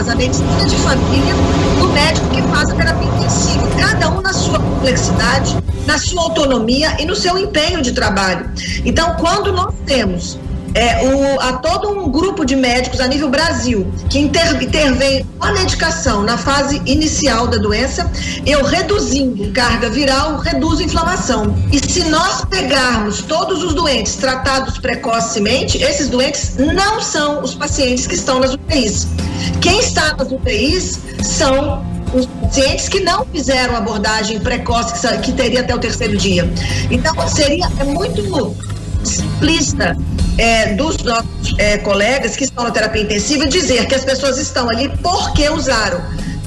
faz a medicina de família, do médico que faz a terapia intensiva, cada um na sua complexidade, na sua autonomia e no seu empenho de trabalho. Então, quando nós temos há todo um grupo de médicos a nível Brasil que intervém com a medicação na fase inicial da doença, eu reduzindo carga viral, reduzo inflamação. E se nós pegarmos todos os doentes tratados precocemente, esses doentes não são os pacientes que estão nas UTIs. Quem está nas UTIs são os pacientes que não fizeram abordagem precoce, que teria até o 3º dia. Então, é muito simplista dos nossos colegas que estão na terapia intensiva dizer que as pessoas estão ali porque usaram.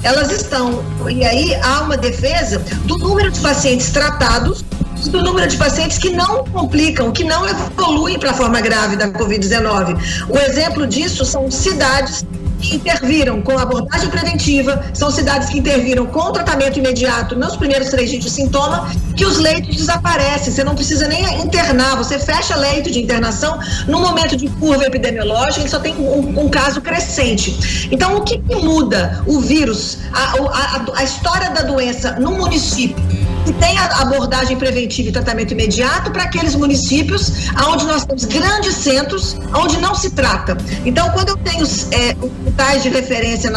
Elas estão, e aí há uma defesa do número de pacientes tratados e do número de pacientes que não complicam, que não evoluem para a forma grave da Covid-19. O exemplo disso são cidades que interviram com abordagem preventiva, são cidades que interviram com tratamento imediato nos primeiros 3 dias de sintoma, que os leitos desaparecem, você não precisa nem internar, você fecha leito de internação no momento de curva epidemiológica, só tem um caso crescente. Então, o que muda o vírus, a história da doença no município que tem a abordagem preventiva e tratamento imediato para aqueles municípios onde nós temos grandes centros, onde não se trata. Então, quando eu tenho hospitais de referência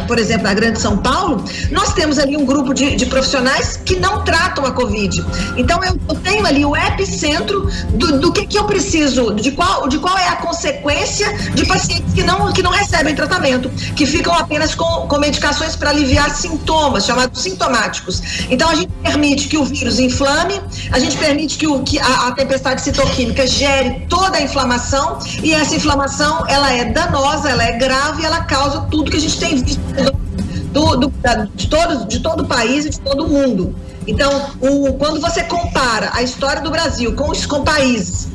por exemplo, na Grande São Paulo, nós temos ali um grupo de profissionais que não tratam a Covid. Então, eu tenho ali o epicentro do que eu preciso, de qual é a consequência de pacientes que não recebem tratamento, que ficam apenas com medicações para aliviar sintomas, chamados sintomáticos. Então, a gente permite que o vírus inflame, a gente permite que a tempestade citoquímica gere toda a inflamação, e essa inflamação, ela é danosa, ela é grave, ela causa tudo que a gente tem visto de todo o país e de todo o mundo. Então, quando você compara a história do Brasil com países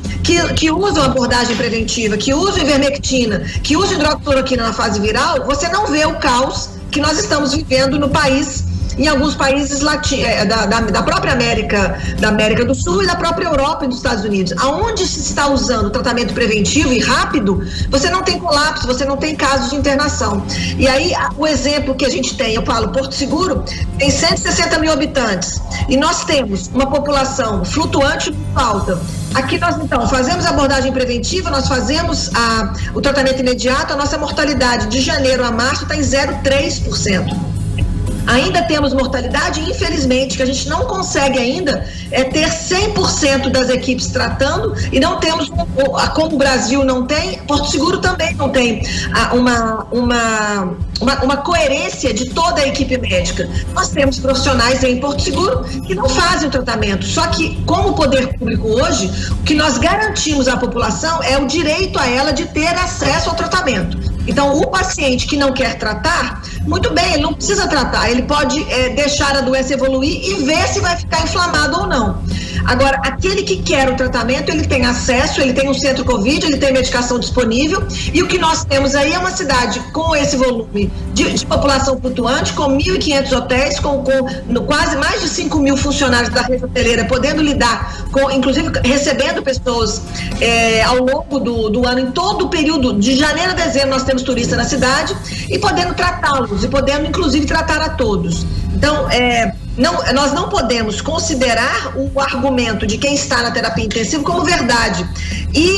que usam abordagem preventiva, que usam ivermectina, que usam hidroxicloroquina na fase viral, você não vê o caos que nós estamos vivendo no país, em alguns países da própria América, da América do Sul e da própria Europa e dos Estados Unidos. Aonde se está usando tratamento preventivo e rápido, você não tem colapso, você não tem casos de internação. E aí, o exemplo que a gente tem, eu falo, Porto Seguro tem 160 mil habitantes e nós temos uma população flutuante muito alta. Aqui nós, então, fazemos abordagem preventiva, nós fazemos o tratamento imediato, a nossa mortalidade de janeiro a março está em 0,3%. Ainda temos mortalidade, infelizmente, que a gente não consegue ainda ter 100% das equipes tratando, e não temos, como o Brasil não tem, Porto Seguro também não tem uma coerência de toda a equipe médica. Nós temos profissionais em Porto Seguro que não fazem o tratamento, só que, como poder público hoje, o que nós garantimos à população é o direito a ela de ter acesso ao tratamento. Então, o paciente que não quer tratar, muito bem, ele não precisa tratar, ele pode deixar a doença evoluir e ver se vai ficar inflamado ou não. Agora, aquele que quer o tratamento, ele tem acesso, ele tem um centro Covid, ele tem medicação disponível, e o que nós temos aí é uma cidade com esse volume de população flutuante, com 1.500 hotéis, com quase mais de 5 mil funcionários da rede hoteleira, podendo lidar com, inclusive, recebendo pessoas ao longo do ano, em todo o período de janeiro a dezembro, nós temos turistas na cidade, e podendo tratá-los, e podendo, inclusive, tratar a todos. Então, nós não podemos considerar o argumento de quem está na terapia intensiva como verdade. E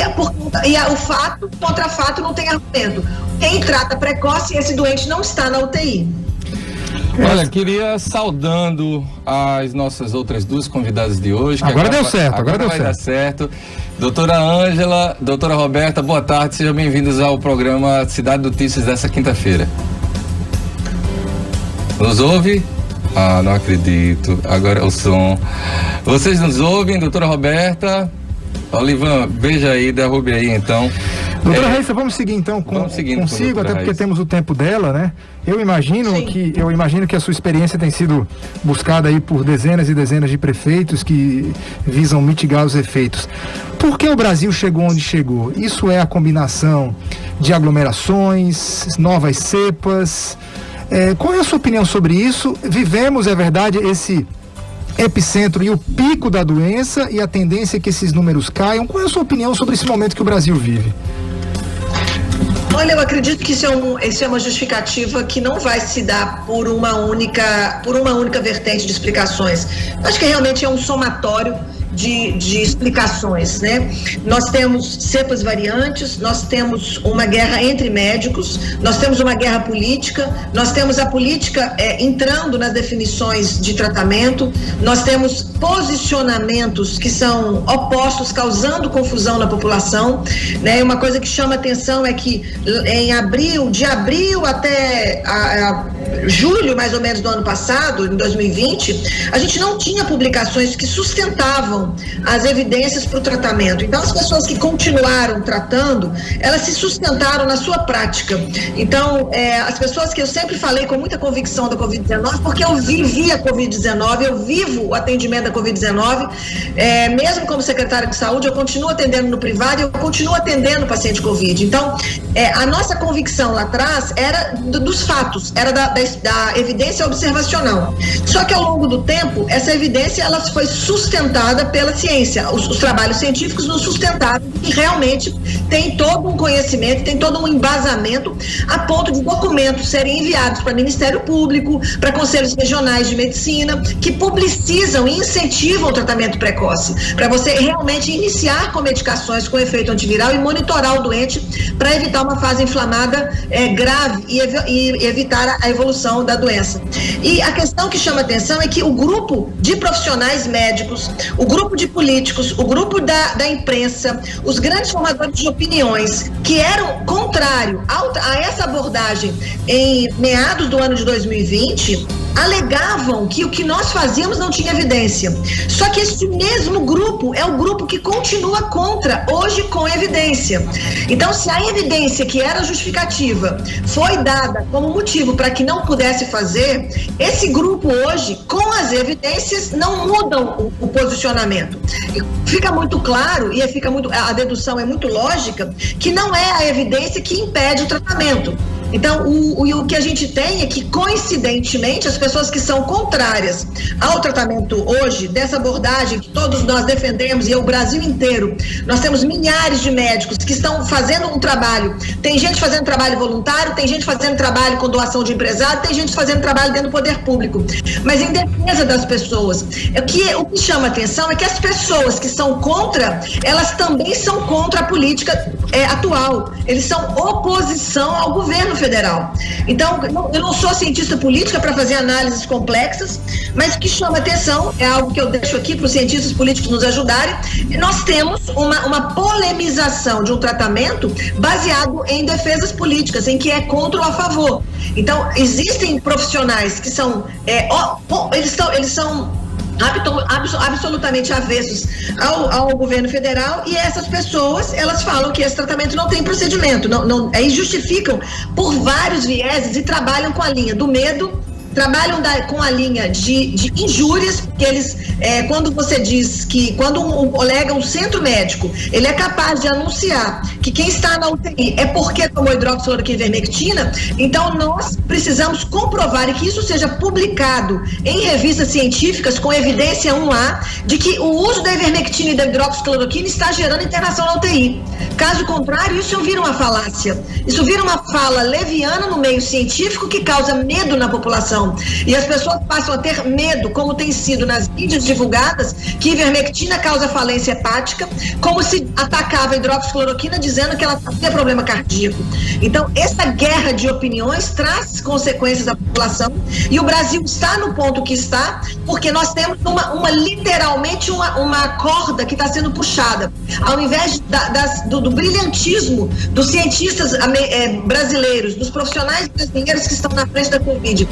o fato contra fato não tem argumento. Quem trata precoce, esse doente não está na UTI. Olha, queria saudando as nossas outras duas convidadas de hoje. Agora deu certo, agora vai dar certo. Doutora Ângela, doutora Roberta, boa tarde, sejam bem-vindos ao programa Cidade Notícias dessa quinta-feira. Nos ouve? Ah, não acredito. Agora o som. Vocês nos ouvem, doutora Roberta? Olivan, veja aí, derrube aí então. Doutora Raíssa, vamos seguir então consigo, até porque temos o tempo dela, né? Eu imagino que a sua experiência tem sido buscada aí por dezenas e dezenas de prefeitos que visam mitigar os efeitos. Por que o Brasil chegou onde chegou? Isso é a combinação de aglomerações, novas cepas. Qual é a sua opinião sobre isso? Vivemos, é verdade, esse epicentro e o pico da doença e a tendência é que esses números caiam. Qual é a sua opinião sobre esse momento que o Brasil vive? Olha, eu acredito que isso é uma justificativa que não vai se dar por uma única vertente de explicações. Eu acho que realmente é um somatório de explicações, né? Nós temos cepas variantes, nós temos uma guerra entre médicos, nós temos uma guerra política, nós temos a política entrando nas definições de tratamento, nós temos posicionamentos que são opostos, causando confusão na população, né? Uma coisa que chama atenção é que de abril até julho, mais ou menos, do ano passado, em 2020, a gente não tinha publicações que sustentavam as evidências para o tratamento. Então, as pessoas que continuaram tratando, elas se sustentaram na sua prática. Então, as pessoas que eu sempre falei com muita convicção da Covid-19, porque eu vivi a Covid-19, eu vivo o atendimento da Covid-19, mesmo como secretária de saúde, eu continuo atendendo no privado e eu continuo atendendo paciente Covid. Então, a nossa convicção lá atrás era dos fatos, era da evidência observacional. Só que ao longo do tempo, essa evidência ela foi sustentada pela ciência. Os trabalhos científicos nos sustentaram e realmente tem todo um conhecimento, tem todo um embasamento a ponto de documentos serem enviados para o Ministério Público, para conselhos regionais de medicina, que publicizam e incentivam o tratamento precoce, para você realmente iniciar com medicações com efeito antiviral e monitorar o doente para evitar uma fase inflamada grave e evitar a evolução da doença. E a questão que chama atenção é que o grupo de profissionais médicos, o grupo de políticos, o grupo da imprensa, os grandes formadores de opiniões que eram contrários a essa abordagem em meados do ano de 2020, alegavam que o que nós fazíamos não tinha evidência. Só que esse mesmo grupo é o grupo que continua contra, hoje com evidência. Então, se a evidência que era justificativa foi dada como motivo para que não pudesse fazer, esse grupo hoje, com as evidências, não mudam o posicionamento. Fica muito claro, e a dedução é muito lógica, que não é a evidência que impede o tratamento. Então, o que a gente tem é que, coincidentemente, as pessoas que são contrárias ao tratamento hoje, dessa abordagem que todos nós defendemos, e é o Brasil inteiro, nós temos milhares de médicos que estão fazendo um trabalho, tem gente fazendo trabalho voluntário, tem gente fazendo trabalho com doação de empresário, tem gente fazendo trabalho dentro do poder público, mas em defesa das pessoas. O que chama atenção é que as pessoas que são contra, elas também são contra a política atual, eles são oposição ao governo federal. Então, eu não sou cientista política para fazer análises complexas, mas o que chama atenção é algo que eu deixo aqui para os cientistas políticos nos ajudarem. Nós temos uma polemização de um tratamento baseado em defesas políticas, em que é contra ou a favor. Então, existem profissionais que são eles são absolutamente avessos ao governo federal, e essas pessoas, elas falam que esse tratamento não tem procedimento, aí justificam por vários vieses e trabalham com a linha do medo, trabalham com a linha de injúrias, que eles, quando você diz que, quando um colega, um centro médico, ele é capaz de anunciar que quem está na UTI é porque tomou hidroxicloroquina e ivermectina, então nós precisamos comprovar e que isso seja publicado em revistas científicas com evidência 1A de que o uso da ivermectina e da hidroxicloroquina está gerando internação na UTI. Caso contrário, isso vira uma falácia, isso vira uma fala leviana no meio científico que causa medo na população. E as pessoas passam a ter medo, como tem sido nas mídias divulgadas, que ivermectina causa falência hepática, como se atacava a hidroxicloroquina dizendo que ela tem problema cardíaco. Então, essa guerra de opiniões traz consequências à população, e o Brasil está no ponto que está, porque nós temos literalmente uma corda que está sendo puxada. Ao invés do brilhantismo dos cientistas brasileiros, dos profissionais brasileiros que estão na frente da Covid,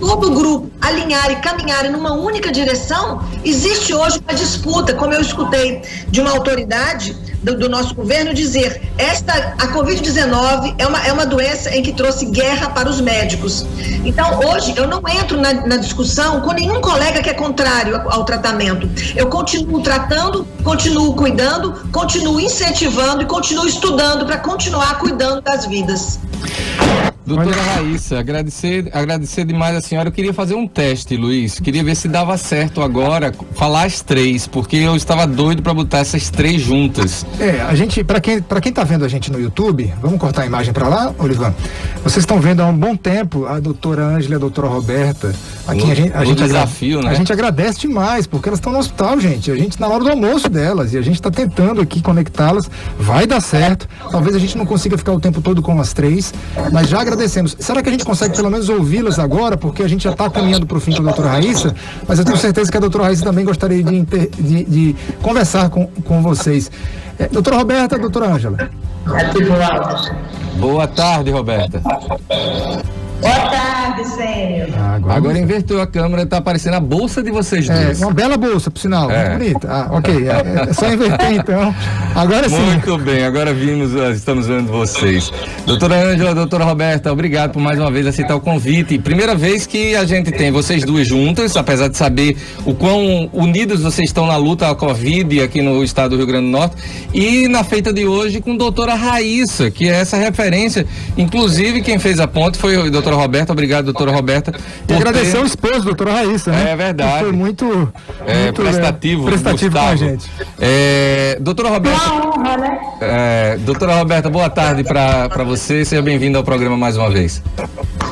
todo o grupo alinhar e caminhar numa única direção, existe hoje uma disputa, como eu escutei de uma autoridade do nosso governo dizer, a Covid-19 é uma doença em que trouxe guerra para os médicos. Então, hoje, eu não entro na discussão com nenhum colega que é contrário ao tratamento. Eu continuo tratando, continuo cuidando, continuo incentivando incentivando e continuo estudando para continuar cuidando das vidas. Doutora Raíssa, agradecer demais a senhora. Eu queria fazer um teste, Luiz. Queria ver se dava certo agora falar as 3, porque eu estava doido para botar essas 3 juntas. A gente, para quem tá vendo a gente no YouTube, vamos cortar a imagem para lá, Olivan? Vocês estão vendo há um bom tempo a doutora Ângela e a doutora Roberta. Aqui a gente desafio, né? A gente agradece demais, porque elas estão no hospital, gente. A gente tá na hora do almoço delas e a gente está tentando aqui conectá-las. Vai dar certo. Talvez a gente não consiga ficar o tempo todo com as 3, mas já agradecemos. Será que a gente consegue pelo menos ouvi-las agora? Porque a gente já está caminhando para o fim com a doutora Raíssa, mas eu tenho certeza que a doutora Raíssa também gostaria de conversar com vocês. Doutora Roberta, doutora Ângela. Boa tarde, Roberta. Boa tarde, Sênio. Agora inverteu a câmera, tá aparecendo a bolsa de vocês dois. Uma bela bolsa, por sinal, muito bonita. Ok, é só inverter então. Agora sim. Muito bem, agora estamos vendo vocês. Doutora Ângela, doutora Roberta, obrigado por mais uma vez aceitar o convite. Primeira vez que a gente tem vocês duas juntas, apesar de saber o quão unidos vocês estão na luta à Covid aqui no estado do Rio Grande do Norte, e na feita de hoje com doutora Raíssa, que é essa referência. Inclusive, quem fez a ponte foi o doutora Roberta. Obrigado, doutora Roberta. E agradecer ao esposo, doutora Raíssa, né? É verdade. Que foi muito prestativo Gustavo. com a gente. Doutora Roberta. Uma honra, né? Doutora Roberta, boa tarde para você. Seja bem-vinda ao programa mais uma vez.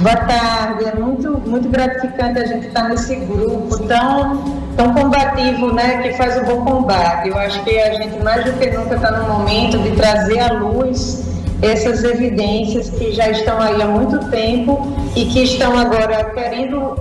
Boa tarde. É muito gratificante a gente estar nesse grupo tão combativo, né? Que faz o bom combate. Eu acho que a gente mais do que nunca está no momento de trazer à luz essas evidências que já estão aí há muito tempo e que estão agora querendo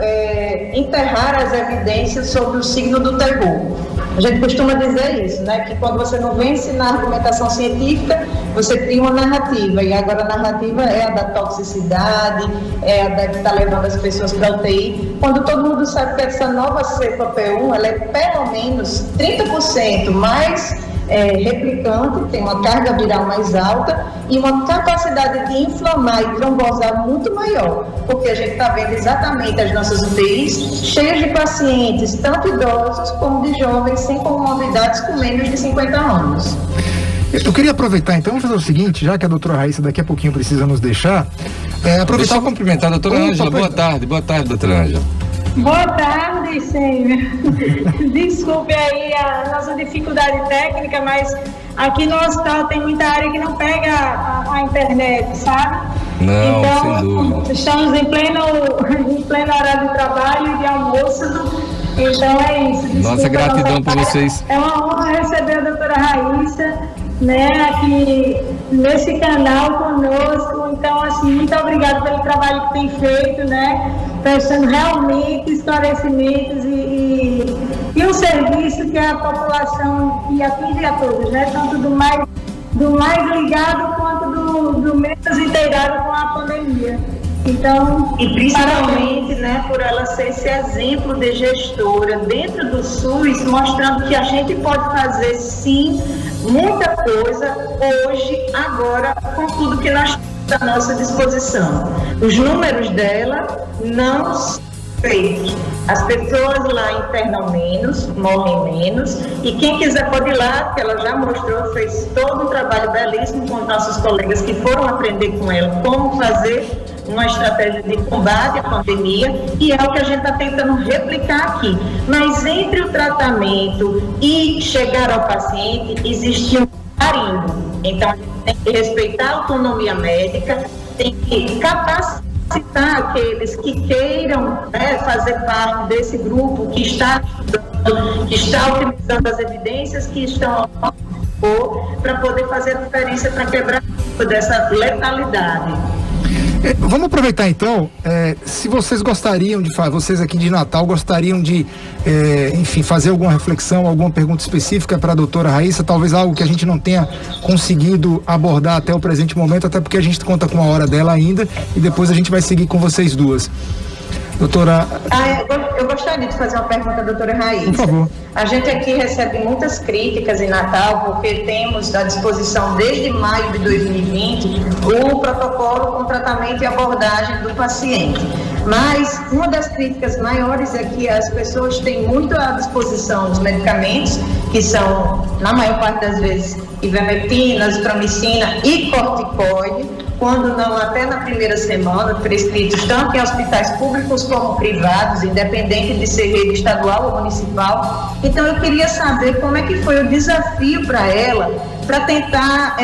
enterrar as evidências sobre o signo do terror. A gente costuma dizer isso, né? Que quando você não vence na argumentação científica, você cria uma narrativa, e agora a narrativa é a da toxicidade, é a da que está levando as pessoas para a UTI, quando todo mundo sabe que essa nova cepa P1, ela é pelo menos 30% mais replicante, tem uma carga viral mais alta e uma capacidade de inflamar e trombosar muito maior, porque a gente está vendo exatamente as nossas UTIs cheias de pacientes, tanto idosos como de jovens sem comorbidades com menos de 50 anos. Eu queria aproveitar, então, vamos fazer o seguinte, já que a doutora Raíssa daqui a pouquinho precisa nos deixar, Deixa eu cumprimentar a doutora Ângela. Boa tarde, doutora Ângela. Boa tarde, Sênio. Desculpe aí a nossa dificuldade técnica, mas aqui no hospital tem muita área que não pega a internet, sabe? Não, então, sem dúvida. Estamos em pleno horário de trabalho e de almoço, então é isso. Desculpa, nossa gratidão por vocês. É uma honra receber a doutora Raíssa, né, aqui nesse canal conosco. Então, assim, muito obrigada pelo trabalho que tem feito, né, prestando realmente esclarecimentos e um serviço que a população e atinge a todos, né, tanto do mais ligado quanto do menos inteirado com a pandemia. Então, e principalmente, né, por ela ser esse exemplo de gestora dentro do SUS, mostrando que a gente pode fazer sim muita coisa hoje, agora, com tudo que nós temos à nossa disposição. Os números dela não são feitos. As pessoas lá internam menos, morrem menos, e quem quiser pode ir lá, que ela já mostrou, fez todo um trabalho belíssimo com nossos colegas que foram aprender com ela como fazer uma estratégia de combate à pandemia, e é o que a gente está tentando replicar aqui. Mas entre o tratamento e chegar ao paciente, existe um carimbo. Então, a gente tem que respeitar a autonomia médica, tem que capacitar aqueles que queiram, né, fazer parte desse grupo que está utilizando as evidências que estão ao para poder fazer a diferença para quebrar dessa letalidade. Vamos aproveitar então, se vocês gostariam vocês aqui de Natal gostariam de, enfim, fazer alguma reflexão, alguma pergunta específica para a doutora Raíssa, talvez algo que a gente não tenha conseguido abordar até o presente momento, até porque a gente conta com a hora dela ainda e depois a gente vai seguir com vocês duas. Doutora... eu gostaria de fazer uma pergunta à doutora Raíssa. Por favor. A gente aqui recebe muitas críticas em Natal, porque temos à disposição desde maio de 2020 o protocolo com tratamento e abordagem do paciente. Mas uma das críticas maiores é que as pessoas têm muito à disposição os medicamentos, que são, na maior parte das vezes, ivermectina, azitromicina e corticoide, quando não até na primeira semana, prescritos tanto em hospitais públicos como privados, independente de ser rede estadual ou municipal. Então eu queria saber como é que foi o desafio para ela, para tentar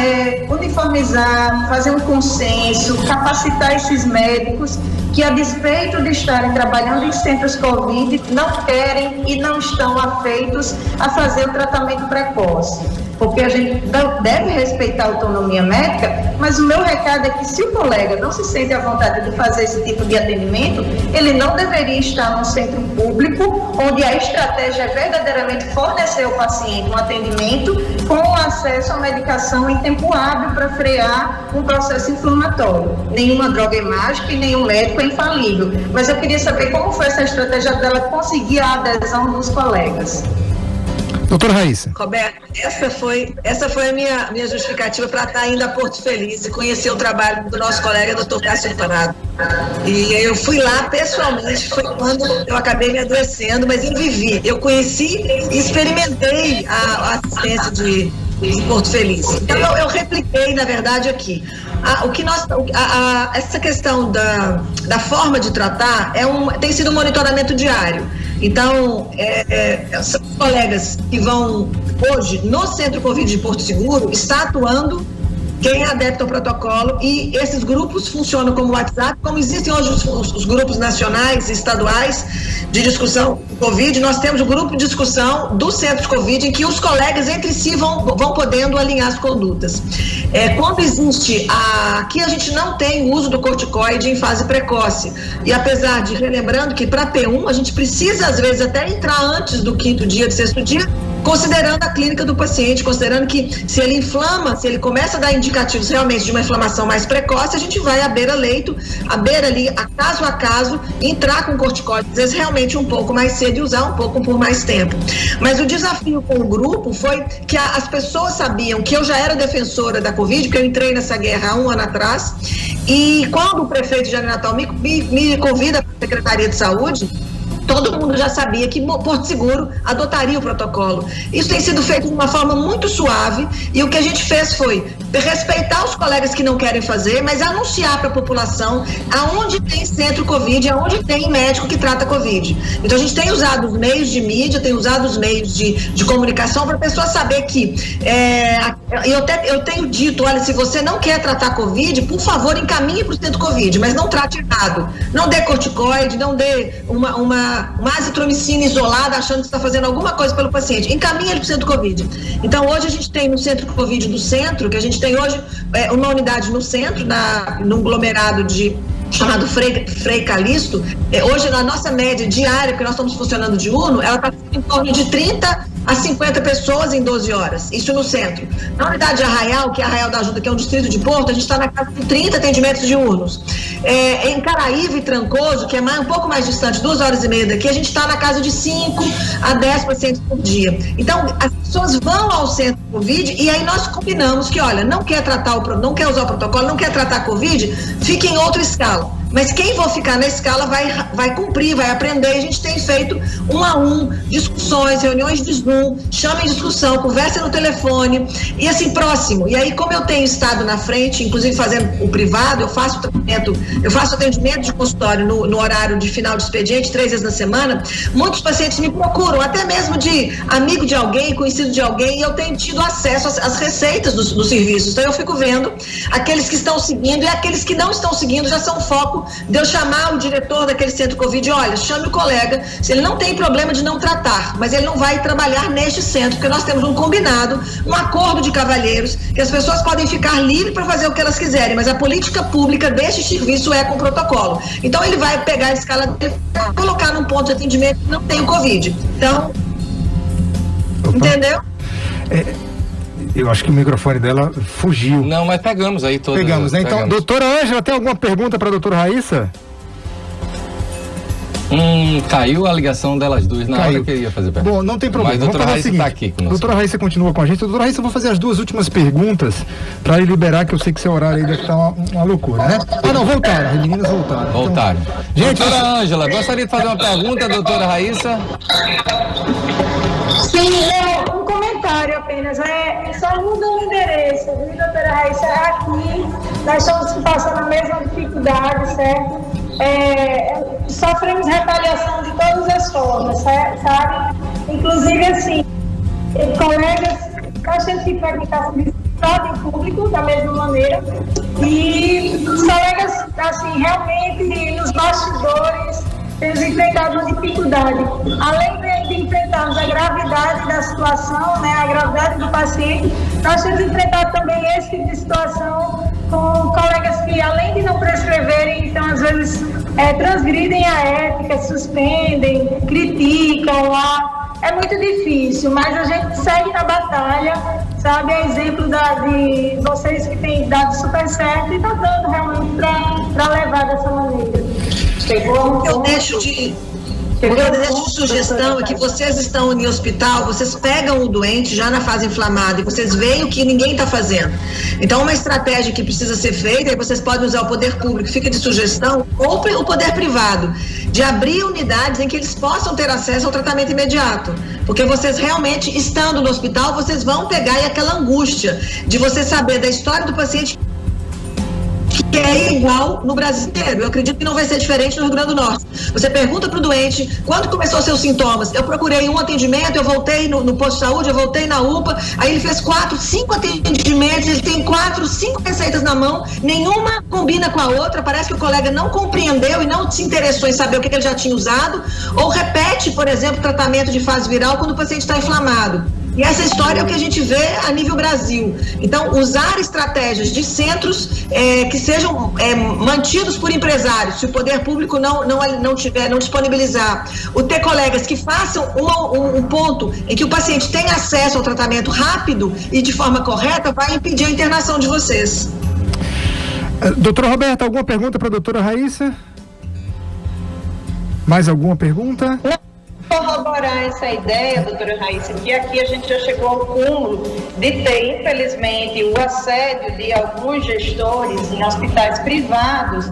uniformizar, fazer um consenso, capacitar esses médicos que, a despeito de estarem trabalhando em centros Covid, não querem e não estão afeitos a fazer o tratamento precoce. Porque a gente deve respeitar a autonomia médica, mas o meu recado é que, se o colega não se sente à vontade de fazer esse tipo de atendimento, ele não deveria estar num centro público, onde a estratégia é verdadeiramente fornecer ao paciente um atendimento com acesso à medicação em tempo hábil para frear um processo inflamatório. Nenhuma droga é mágica e nenhum médico é infalível. Mas eu queria saber como foi essa estratégia dela conseguir a adesão dos colegas. Doutora Raíssa. Roberto, essa foi a minha justificativa para estar indo a Porto Feliz e conhecer o trabalho do nosso colega, doutor Cássio Panado. E eu fui lá pessoalmente, foi quando eu acabei me adoecendo, mas eu vivi. Eu conheci e experimentei a assistência de Porto Feliz. Então eu repliquei, na verdade, aqui. Essa questão da forma de tratar tem sido um monitoramento diário. Então, são colegas que vão hoje no Centro Covid de Porto Seguro, está atuando quem é adepto ao protocolo, e esses grupos funcionam como WhatsApp, como existem hoje os grupos nacionais e estaduais de discussão do Covid. Nós temos o grupo de discussão do Centro de Covid, em que os colegas entre si vão podendo alinhar as condutas. Quando existe aqui a gente não tem o uso do corticoide em fase precoce, e apesar de, relembrando que para P1 a gente precisa às vezes até entrar antes do 5º dia, do 6º dia, considerando a clínica do paciente, considerando que se ele inflama, se ele começa a dar indicativos realmente de uma inflamação mais precoce, a gente vai à beira-leito, à beira ali, a caso, entrar com corticoide, às vezes realmente um pouco mais cedo e usar um pouco por mais tempo. Mas o desafio com o grupo foi que as pessoas sabiam que eu já era defensora da Covid, porque eu entrei nessa guerra há um ano atrás, e quando o prefeito de Jardim Natal me convida para a Secretaria de Saúde, todo mundo já sabia que Porto Seguro adotaria o protocolo. Isso tem sido feito de uma forma muito suave, e o que a gente fez foi respeitar os colegas que não querem fazer, mas anunciar para a população aonde tem centro Covid, aonde tem médico que trata Covid. Então a gente tem usado os meios de mídia, tem usado os meios de comunicação para a pessoa saber que eu tenho dito, olha, se você não quer tratar Covid, por favor, encaminhe para o centro Covid, mas não trate errado. Não dê corticoide, não dê uma azitromicina isolada achando que está fazendo alguma coisa pelo paciente. Encaminha ele para o centro Covid. Então hoje a gente tem no centro Covid do centro, que a gente tem hoje uma unidade no centro, num aglomerado chamado Frei Calixto. Hoje, na nossa média diária, porque nós estamos funcionando diurno, ela está em torno de 30 a 50 pessoas em 12 horas, isso no centro. Na unidade de Arraial, que é Arraial da Ajuda, que é um distrito de Porto, a gente está na casa de 30 atendimentos diurnos. Em Caraíva e Trancoso, que é um pouco mais distante, 2 horas e meia daqui, a gente está na casa de 5 a 10 pacientes por dia. Então, as pessoas vão ao centro Covid, e aí nós combinamos que, olha, não quer usar o protocolo, não quer tratar Covid, fica em outra escala. Mas quem for ficar na escala vai cumprir, vai aprender. A gente tem feito 1 a 1, discussões, reuniões de Zoom, chama em discussão, conversa no telefone, e assim, próximo. E aí, como eu tenho estado na frente, inclusive fazendo o privado, eu faço atendimento de consultório no horário de final de expediente, 3 vezes na semana, muitos pacientes me procuram, até mesmo de amigo de alguém, conhecido de alguém, e eu tenho tido acesso às receitas dos serviços. Então eu fico vendo aqueles que estão seguindo, e aqueles que não estão seguindo já são foco de eu chamar o diretor daquele centro Covid, olha, chame o colega, se ele não tem problema de não tratar, mas ele não vai trabalhar neste centro, porque nós temos um combinado, um acordo de cavalheiros, que as pessoas podem ficar livres para fazer o que elas quiserem, mas a política pública deste serviço é com protocolo. Então ele vai pegar a escala dele, colocar num ponto de atendimento que não tem o Covid. Então, entendeu? Eu acho que o microfone dela fugiu. Não, mas pegamos aí todos. Pegamos, né? Então, doutora Ângela, tem alguma pergunta para a doutora Raíssa? Caiu a ligação delas duas na hora que eu ia fazer pergunta. Bom, não tem problema. Mas a doutora Raíssa está aqui conosco. Doutora Raíssa continua com a gente. Doutora Raíssa, eu vou fazer as duas últimas perguntas para liberar, que eu sei que seu horário aí deve estar uma loucura, né? Não, voltaram. As meninas voltaram. Voltaram. Então, gente, doutora Ângela, gostaria de fazer uma pergunta, doutora Raíssa? Sim, um comentário apenas. Só muda o endereço, viu, doutora Raíssa? Aqui, nós estamos passando a mesma dificuldade, certo? Sofremos retaliação de todas as formas, sabe? Inclusive, assim, colegas, nós temos que praticar serviço em público da mesma maneira, e os colegas, assim, realmente, nos bastidores, temos enfrentado uma dificuldade. Além de enfrentarmos a gravidade da situação, né, a gravidade do paciente, nós temos enfrentado também esse tipo de situação com colegas que, além de não prescreverem, então, às vezes, transgridem a ética, suspendem, criticam lá. É muito difícil, mas a gente segue na batalha, sabe? É exemplo de vocês que têm dado super certo e está dando realmente para levar dessa maneira. Eu deixo de sugestão é que vocês estão em hospital, vocês pegam o doente já na fase inflamada e vocês veem o que ninguém está fazendo. Então, uma estratégia que precisa ser feita, e vocês podem usar o poder público, fica de sugestão, ou o poder privado, de abrir unidades em que eles possam ter acesso ao tratamento imediato. Porque vocês realmente, estando no hospital, vocês vão pegar aquela angústia de você saber da história do paciente, que é igual no Brasil inteiro. Eu acredito que não vai ser diferente no Rio Grande do Norte. Você pergunta para o doente, quando começou seus sintomas? Eu procurei um atendimento, eu voltei no posto de saúde, eu voltei na UPA, aí ele fez 4, 5 atendimentos, ele tem 4, 5 receitas na mão, nenhuma combina com a outra, parece que o colega não compreendeu e não se interessou em saber o que ele já tinha usado, ou repete, por exemplo, tratamento de fase viral quando o paciente está inflamado. E essa história é o que a gente vê a nível Brasil. Então, usar estratégias de centros que sejam mantidos por empresários, se o poder público não disponibilizar. O ter colegas que façam um ponto em que o paciente tenha acesso ao tratamento rápido e de forma correta, vai impedir a internação de vocês. Doutora Roberta, alguma pergunta para a doutora Raíssa? Mais alguma pergunta? Corroborar essa ideia, doutora Raíssa, que aqui a gente já chegou ao cúmulo de ter, infelizmente, o assédio de alguns gestores em hospitais privados,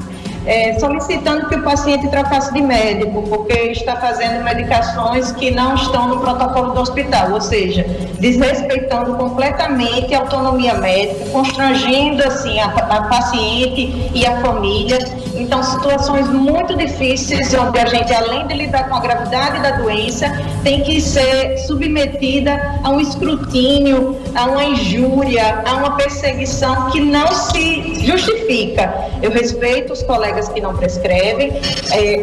solicitando que o paciente trocasse de médico, porque está fazendo medicações que não estão no protocolo do hospital, ou seja, desrespeitando completamente a autonomia médica, constrangendo assim a paciente e a família. Então, situações muito difíceis, onde a gente, além de lidar com a gravidade da doença, tem que ser submetida a um escrutínio, a uma injúria, a uma perseguição que não se justifica. Eu respeito os colegas que não prescrevem,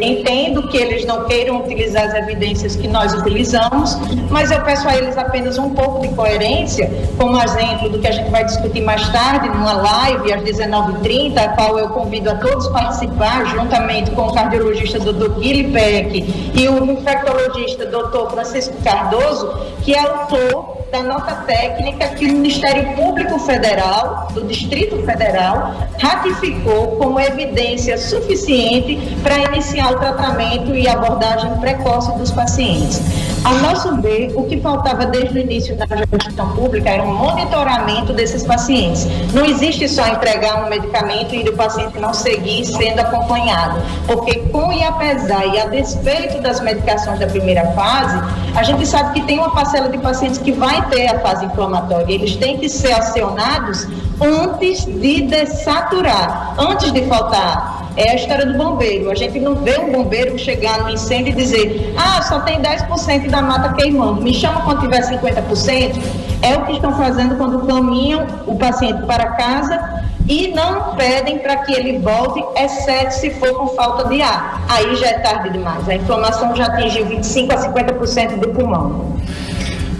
entendo que eles não queiram utilizar as evidências que nós utilizamos, mas eu peço a eles apenas um pouco de coerência, como exemplo do que a gente vai discutir mais tarde, numa live às 19h30, a qual eu convido a todos participar, juntamente com o cardiologista Dr. Guilherme Peck e o infectologista Dr. Francisco Cardoso, que é autor da nota técnica que o Ministério Público Federal, do Distrito Federal, ratificou como evidência suficiente para iniciar o tratamento e abordagem precoce dos pacientes. A nosso ver, o que faltava desde o início da gestão pública era um monitoramento desses pacientes. Não existe só entregar um medicamento e o paciente não seguir sendo acompanhado, porque com e apesar e a despeito das medicações da primeira fase, a gente sabe que tem uma parcela de pacientes que vai ter a fase inflamatória. Eles têm que ser acionados antes de dessaturar, antes de faltar. É a história do bombeiro. A gente não vê um bombeiro chegar no incêndio e dizer: só tem 10% da mata queimando, me chama quando tiver 50%. É o que estão fazendo quando caminham o paciente para casa e não pedem para que ele volte, exceto se for com falta de ar. Aí já é tarde demais. A inflamação já atingiu 25% a 50% do pulmão.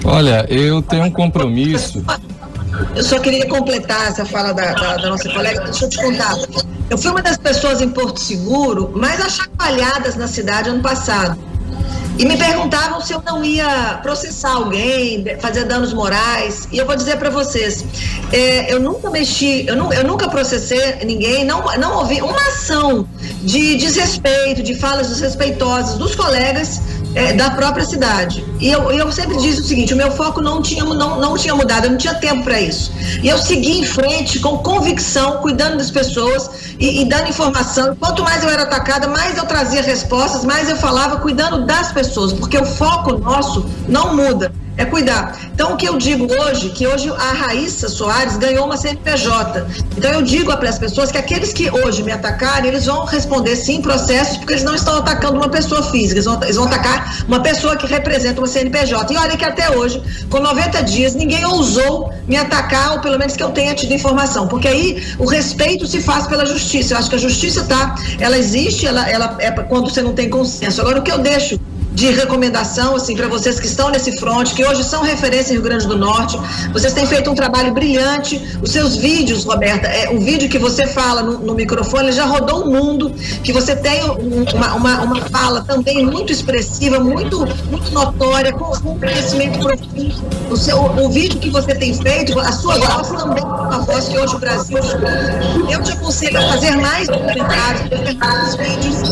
Olha, eu tenho um compromisso. Eu só queria completar essa fala da nossa colega. Deixa eu te contar. Eu fui uma das pessoas em Porto Seguro mais achacoalhadas na cidade ano passado. E me perguntavam se eu não ia processar alguém, fazer danos morais. E eu vou dizer para vocês, eu nunca mexi, eu nunca processei ninguém, não houve uma ação de desrespeito, de falas desrespeitosas dos colegas da própria cidade. E eu sempre disse o seguinte, o meu foco não tinha mudado, eu não tinha tempo para isso. E eu segui em frente com convicção, cuidando das pessoas e dando informação. Quanto mais eu era atacada, mais eu trazia respostas, mais eu falava cuidando das pessoas, porque o foco nosso não muda. É cuidar. Então, o que eu digo hoje, que hoje a Raíssa Soares ganhou uma CNPJ. Então, eu digo para as pessoas que aqueles que hoje me atacarem, eles vão responder sim processos, porque eles não estão atacando uma pessoa física, eles vão atacar uma pessoa que representa uma CNPJ. E olha que até hoje, com 90 dias, ninguém ousou me atacar, ou pelo menos que eu tenha tido informação, porque aí o respeito se faz pela justiça. Eu acho que a justiça ela existe, ela é quando você não tem consenso. Agora, o que eu deixo de recomendação, assim, para vocês que estão nesse fronte, que hoje são referência em Rio Grande do Norte, vocês têm feito um trabalho brilhante, os seus vídeos, Roberta, o vídeo que você fala no microfone, ele já rodou o mundo, que você tem uma fala também muito expressiva, muito notória, com conhecimento profundo, o vídeo que você tem feito, a sua voz também é uma voz que hoje o Brasil escuta. Eu te aconselho a fazer mais documentários, fazer mais vídeos,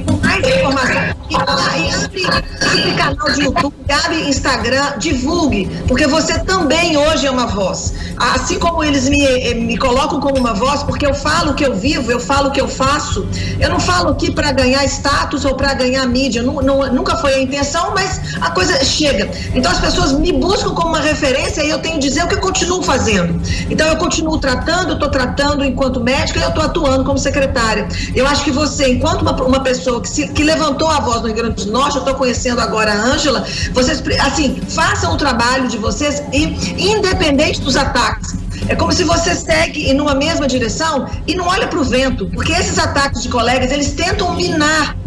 com mais informação, e abre canal de YouTube, abre Instagram, divulgue, porque você também hoje é uma voz. Assim como eles me colocam como uma voz, porque eu falo o que eu vivo, eu falo o que eu faço. Eu não falo aqui para ganhar status ou para ganhar mídia, nunca foi a intenção, mas a coisa chega. Então as pessoas me buscam como uma referência e eu tenho que dizer o que eu continuo fazendo. Então eu continuo tratando, eu estou tratando enquanto médica e eu estou atuando como secretária. Eu acho que você, enquanto uma pessoa que levantou a voz no Rio Grande do Norte, eu estou conhecendo agora a Ângela, vocês, assim, façam o trabalho de vocês e independente dos ataques. É como se você segue numa mesma direção e não olha para o vento, porque esses ataques de colegas, eles tentam minar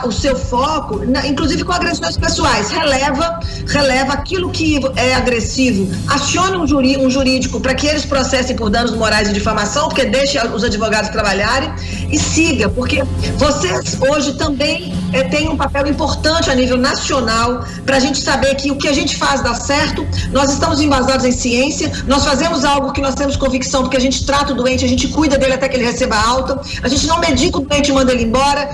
o seu foco, inclusive com agressões pessoais. Releva aquilo que é agressivo, acione um jurídico para que eles processem por danos morais e difamação, porque deixe os advogados trabalharem e siga, porque vocês hoje também têm um papel importante a nível nacional para a gente saber que o que a gente faz dá certo, nós estamos embasados em ciência, nós fazemos algo que nós temos convicção, porque a gente trata o doente, a gente cuida dele até que ele receba alta, a gente não medica o doente e manda ele embora,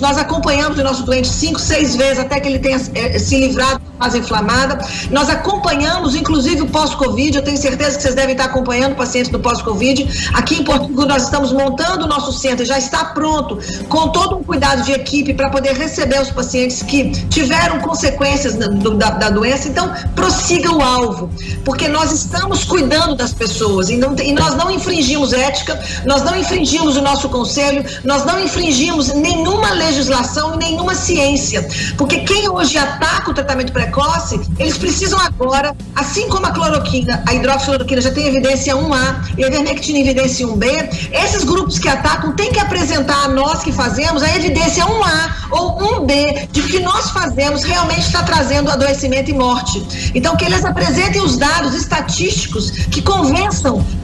nós acompanhamos o nosso doente 5, 6 vezes até que ele tenha se livrado da fase inflamada. Nós acompanhamos, inclusive, o pós-Covid. Eu tenho certeza que vocês devem estar acompanhando pacientes do pós-Covid. Aqui em Porto Seguro nós estamos montando o nosso centro, já está pronto, com todo um cuidado de equipe para poder receber os pacientes que tiveram consequências da doença. Então, prossiga o alvo, porque nós estamos cuidando das pessoas e nós não infringimos ética, nós não infringimos o nosso conselho, nós não infringimos nenhuma legislação e nenhuma ciência, porque quem hoje ataca o tratamento precoce, eles precisam agora, assim como a cloroquina, a hidroxicloroquina já tem evidência 1A e a ivermectina evidência 1B, esses grupos que atacam têm que apresentar a nós que fazemos a evidência 1A ou 1B de que nós fazemos realmente está trazendo adoecimento e morte. Então que eles apresentem os dados estatísticos que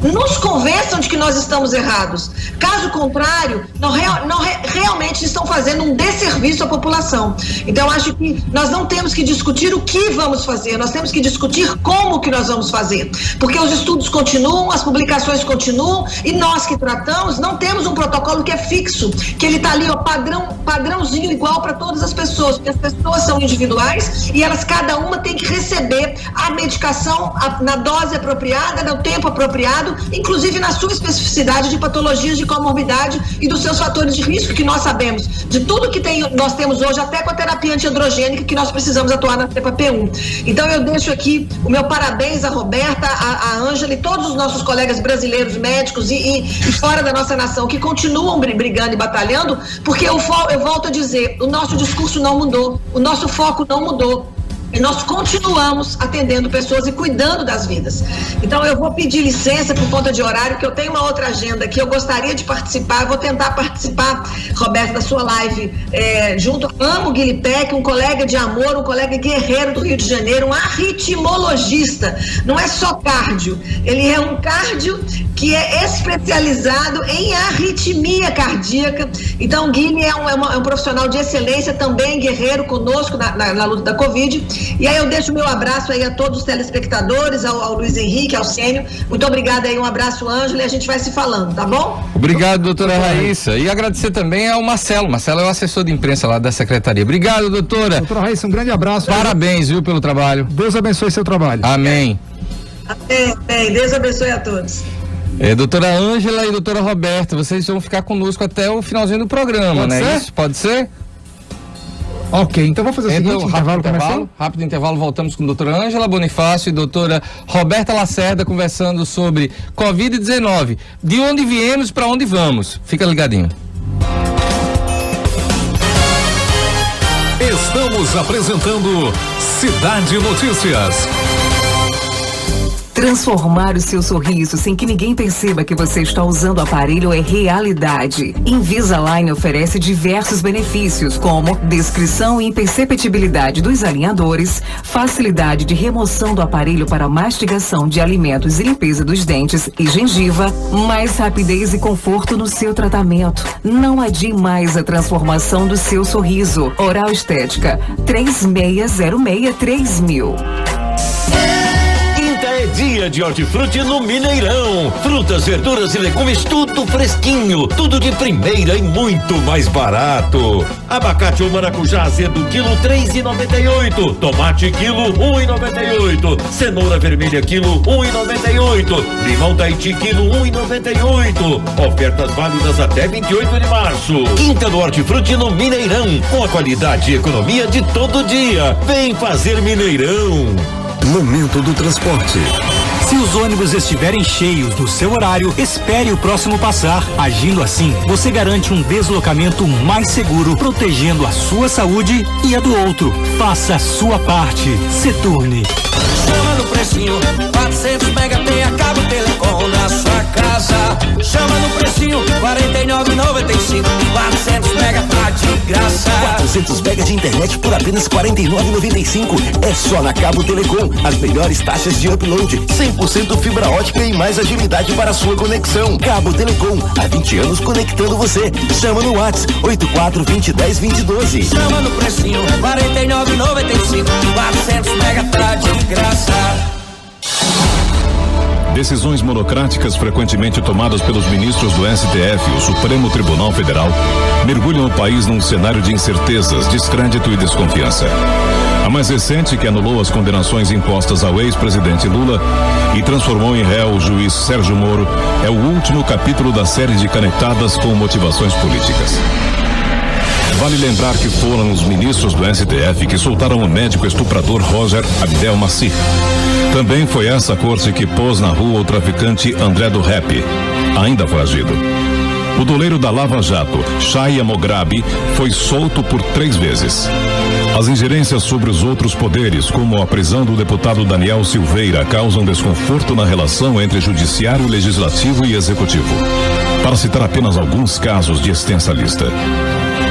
nos convençam de que nós estamos errados. Caso contrário, realmente estão fazendo um desserviço à população. Então acho que nós não temos que discutir o que vamos fazer, nós temos que discutir como que nós vamos fazer, porque os estudos continuam, as publicações continuam e nós que tratamos não temos um protocolo que é fixo, que ele está ali, ó, padrãozinho igual para todas as pessoas, porque as pessoas são individuais e elas, cada uma tem que receber a medicação na dose apropriada, no tempo apropriado, inclusive na sua especificidade de patologias de comorbidade e dos seus fatores de risco, que nós sabemos de tudo que nós temos hoje, até com a terapia antiandrogênica, que nós precisamos atuar na cepa P1. Então eu deixo aqui o meu parabéns à Roberta, à Ângela e todos os nossos colegas brasileiros médicos e fora da nossa nação, que continuam brigando e batalhando, porque eu volto a dizer, o nosso discurso não mudou, o nosso foco não mudou. E nós continuamos atendendo pessoas e cuidando das vidas. Então eu vou pedir licença por conta de horário, que eu tenho uma outra agenda que eu gostaria de participar. Eu vou tentar participar, Roberto, da sua live junto. Amo Guilipec, um colega de amor, um colega guerreiro do Rio de Janeiro, um arritmologista. Não é só cardio, ele é um cardio que é especializado em arritmia cardíaca. Então Guilherme é um profissional de excelência, também guerreiro conosco na luta da Covid. E aí eu deixo o meu abraço aí a todos os telespectadores, ao Luiz Henrique, ao Sênio. Muito obrigada aí, um abraço, Ângela, e a gente vai se falando, tá bom? Obrigado, doutora Raíssa. E agradecer também ao Marcelo. Marcelo é o assessor de imprensa lá da Secretaria. Obrigado, doutora. Doutora Raíssa, um grande abraço. Parabéns, viu, pelo trabalho. Deus abençoe seu trabalho. Amém. Amém. Deus abençoe a todos. Doutora Ângela e doutora Roberta, vocês vão ficar conosco até o finalzinho do programa, né? Isso? Pode ser? Ok, então vamos fazer o seguinte, rápido intervalo, voltamos com a doutora Ângela Bonifácio e doutora Roberta Lacerda conversando sobre Covid-19. De onde viemos, para onde vamos? Fica ligadinho. Estamos apresentando Cidade Notícias. Transformar o seu sorriso sem que ninguém perceba que você está usando o aparelho é realidade. Invisalign oferece diversos benefícios, como descrição e imperceptibilidade dos alinhadores, facilidade de remoção do aparelho para mastigação de alimentos e limpeza dos dentes e gengiva, mais rapidez e conforto no seu tratamento. Não adie mais a transformação do seu sorriso. Oral Estética 36063000. É dia de hortifruti no Mineirão. Frutas, verduras e legumes, tudo fresquinho, tudo de primeira e muito mais barato. Abacate ou maracujá azedo, quilo 3,98. Tomate, quilo 1,98. Cenoura vermelha, quilo 1,98. Limão Tahiti, quilo 1,98. Ofertas válidas até 28 de março. Quinta do Hortifruti no Mineirão, com a qualidade e economia de todo dia. Vem fazer Mineirão. Momento do transporte. Se os ônibus estiverem cheios no seu horário, espere o próximo passar. Agindo assim, você garante um deslocamento mais seguro, protegendo a sua saúde e a do outro. Faça a sua parte. Seturne. Chama no precinho, 400 mega tem a Cabo Telecom na sua casa. Chama no precinho, 49,95. 400 mega tá de graça. 400 mega de internet por apenas 49,95. É só na Cabo Telecom. As melhores taxas de upload, 100% fibra ótica e mais agilidade para a sua conexão. Cabo Telecom, há 20 anos conectando você. Chama no WhatsApp 8420102012. Chama no precinho, 49,95. 400 mega tá de graça. Decisões monocráticas frequentemente tomadas pelos ministros do STF, o Supremo Tribunal Federal, mergulham o país num cenário de incertezas, descrédito e desconfiança. A mais recente, que anulou as condenações impostas ao ex-presidente Lula e transformou em réu o juiz Sérgio Moro, é o último capítulo da série de canetadas com motivações políticas. Vale lembrar que foram os ministros do STF que soltaram o médico estuprador Roger Abdelmaci. Também foi essa corte que pôs na rua o traficante André do Rap, ainda foragido. O doleiro da Lava Jato, Shaya Mograbi, foi solto por 3 vezes. As ingerências sobre os outros poderes, como a prisão do deputado Daniel Silveira, causam desconforto na relação entre judiciário, legislativo e executivo. Para citar apenas alguns casos de extensa lista.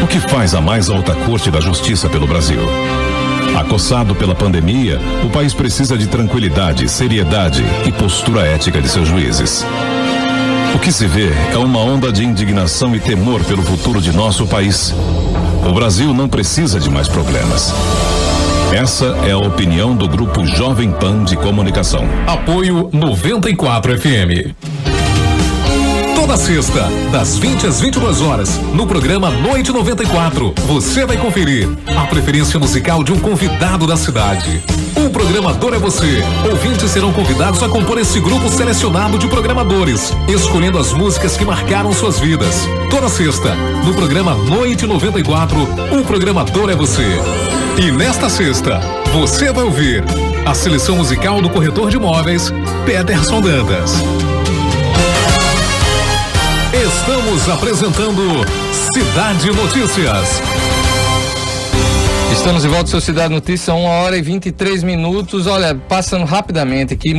O que faz a mais alta corte da justiça pelo Brasil? Acossado pela pandemia, o país precisa de tranquilidade, seriedade e postura ética de seus juízes. O que se vê é uma onda de indignação e temor pelo futuro de nosso país. O Brasil não precisa de mais problemas. Essa é a opinião do Grupo Jovem Pan de Comunicação. Apoio 94 FM. Toda sexta, das 20 às 22 horas, no programa Noite 94, você vai conferir a preferência musical de um convidado da cidade. O programador é você. Ouvintes serão convidados a compor esse grupo selecionado de programadores, escolhendo as músicas que marcaram suas vidas. Toda sexta, no programa Noite 94, o programador é você. E nesta sexta, você vai ouvir a seleção musical do corretor de imóveis, Peterson Dantas. Estamos apresentando Cidade Notícias. Estamos de volta, seu Cidade Notícia, 1h23. Olha, passando rapidamente aqui,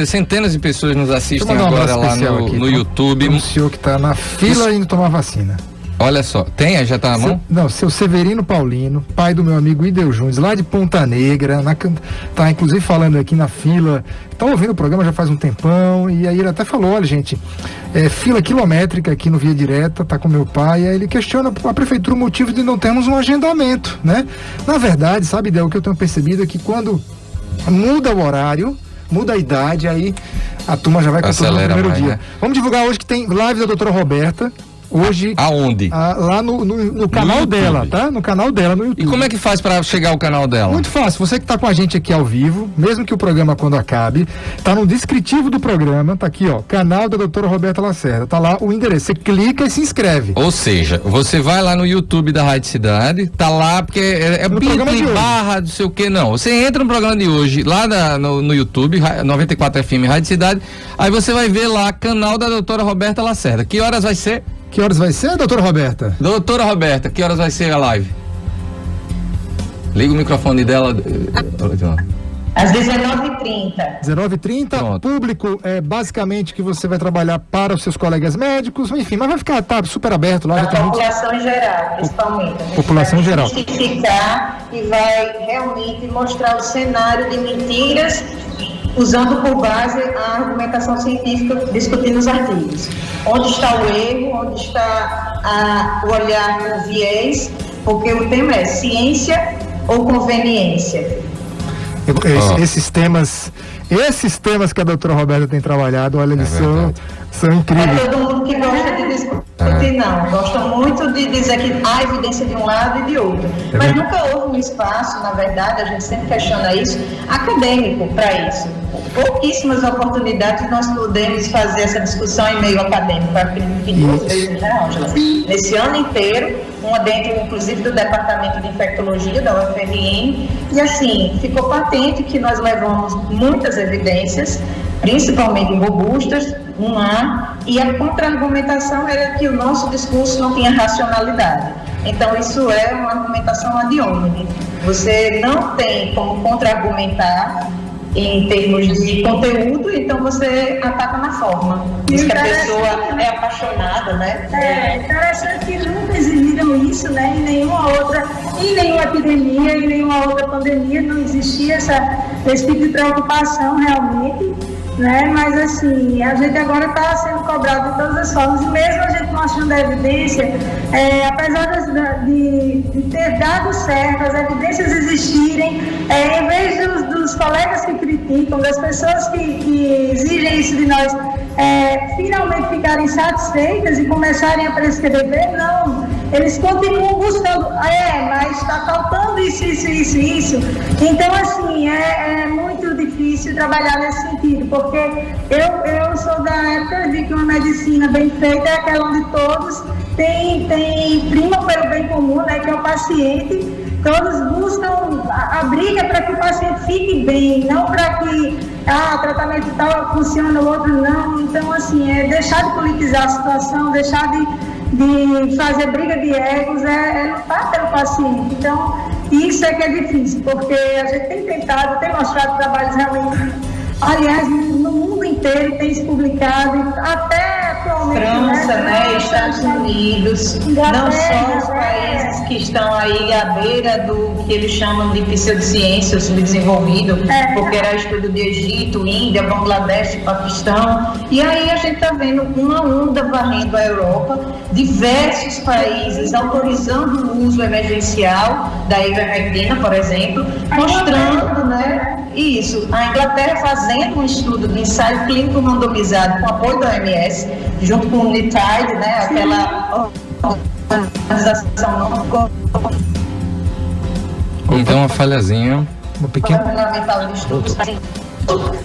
centenas de pessoas nos assistem agora lá no YouTube. Um senhor que está na fila indo tomar vacina. Olha só, já tá na mão? Seu Severino Paulino, pai do meu amigo Ideu Júnior, lá de Ponta Negra, tá inclusive falando aqui na fila, tá ouvindo o programa já faz um tempão, e aí ele até falou, olha gente, fila quilométrica aqui no Via Direta, tá com meu pai, e aí ele questiona a prefeitura o motivo de não termos um agendamento, né? Na verdade, sabe, Ideu, o que eu tenho percebido é que quando muda o horário, muda a idade, aí a turma já vai com tudo no primeiro dia. Né? Vamos divulgar hoje que tem live da doutora Roberta. Hoje. Aonde? Lá no canal dela, tá? No canal dela no YouTube. E como é que faz para chegar ao canal dela? Muito fácil. Você que tá com a gente aqui ao vivo, mesmo que o programa quando acabe, tá no descritivo do programa, tá aqui, ó, canal da doutora Roberta Lacerda. Tá lá o endereço. Você clica e se inscreve. Ou seja, você vai lá no YouTube da Rádio Cidade, tá lá, porque é bit barra, não sei o que, não. Você entra no programa de hoje, lá no YouTube, 94 FM Rádio Cidade, aí você vai ver lá, canal da doutora Roberta Lacerda. Que horas vai ser? Que horas vai ser, doutora Roberta? Doutora Roberta, que horas vai ser a live? Liga o microfone dela. Às 19h30. 19h30, público basicamente que você vai trabalhar para os seus colegas médicos, enfim, mas vai ficar super aberto lá. A população em geral, principalmente. População em geral. Vai justificar e vai realmente mostrar o cenário de mentiras, usando por base a argumentação científica, discutindo os artigos. Onde está o erro, onde está o olhar com viés, porque o tema é ciência ou conveniência. Esses temas que a doutora Roberta tem trabalhado, olha, eles são incríveis. É todo mundo que gosta de discutir, não. Gosta muito de dizer que há evidência de um lado e de outro. Mas nunca houve um espaço, na verdade, a gente sempre questiona isso, acadêmico para isso. Pouquíssimas oportunidades nós podemos fazer essa discussão em meio acadêmico. Acredito que duas vezes, né, Ângela? Nesse ano inteiro, uma dentro, inclusive, do Departamento de Infectologia da UFRN, e assim, ficou patente que nós levamos muitas evidências, principalmente robustas, e a contra-argumentação era que o nosso discurso não tinha racionalidade. Então, isso é uma argumentação ad hominem. Você não tem como contra-argumentar em termos de conteúdo, então você ataca na forma. Diz que a pessoa é apaixonada, né? É interessante que nunca exigiram isso, né? Em nenhuma epidemia, em nenhuma outra pandemia não existia esse tipo de preocupação realmente, né? Mas assim, a gente agora está sendo cobrado de todas as formas, e mesmo a gente não achando a evidência, apesar de ter dado certo, as evidências existirem, em vez dos colegas que criticam, das pessoas que exigem isso de nós, finalmente ficarem satisfeitas e começarem a prescrever, não, eles continuam buscando, mas está faltando isso. Então, assim, é muito difícil trabalhar nesse sentido, porque eu sou da época de que uma medicina bem feita é aquela onde todos primam pelo bem comum, né, que é o paciente. Todos buscam a briga para que o paciente fique bem, não para que o tratamento tal funciona, o outro não. Então, assim, deixar de politizar a situação, deixar de fazer briga de egos, lutar pelo paciente. Então, isso é que é difícil, porque a gente tem tentado, tem mostrado trabalhos realmente, aliás, no mundo inteiro tem se publicado, até atualmente, França, né, Estados Unidos, não só os países que estão aí à beira do que eles chamam de pseudociência, o subdesenvolvido, porque era estudo de Egito, Índia, Bangladesh, Paquistão, e aí a gente está vendo uma onda varrendo a Europa, diversos países autorizando o uso emergencial da ivermectina, por exemplo, mostrando, né, isso, a Inglaterra fazendo um estudo de ensaio clínico randomizado com apoio da OMS, junto com o NITAID, né, aquela organização não então uma falhazinha, uma pequena fundamental de estudos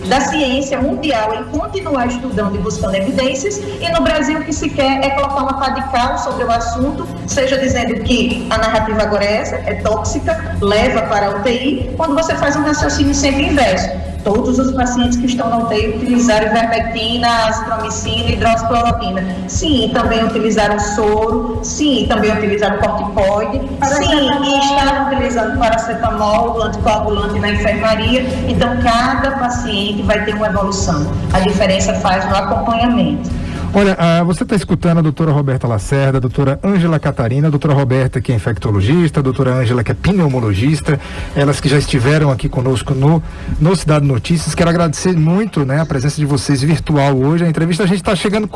da ciência mundial em continuar estudando e buscando evidências, e no Brasil o que se quer é colocar uma pá de cal sobre o assunto, seja dizendo que a narrativa agora é essa, é tóxica, leva para a UTI, quando você faz um raciocínio sempre inverso. Todos os pacientes que estão na UTI utilizaram ivermectina, azitromicina, hidroxicloroquina. Sim, também utilizaram soro. Sim, também utilizaram corticoide. Sim, e estavam utilizando paracetamol, anticoagulante na enfermaria. Então, cada paciente vai ter uma evolução. A diferença faz no acompanhamento. Olha, você está escutando a doutora Roberta Lacerda, a doutora Ângela Catarina, a doutora Roberta, que é infectologista, a doutora Ângela, que é pneumologista, elas que já estiveram aqui conosco no Cidade Notícias. Quero agradecer muito, né, a presença de vocês virtual hoje. A entrevista a gente está chegando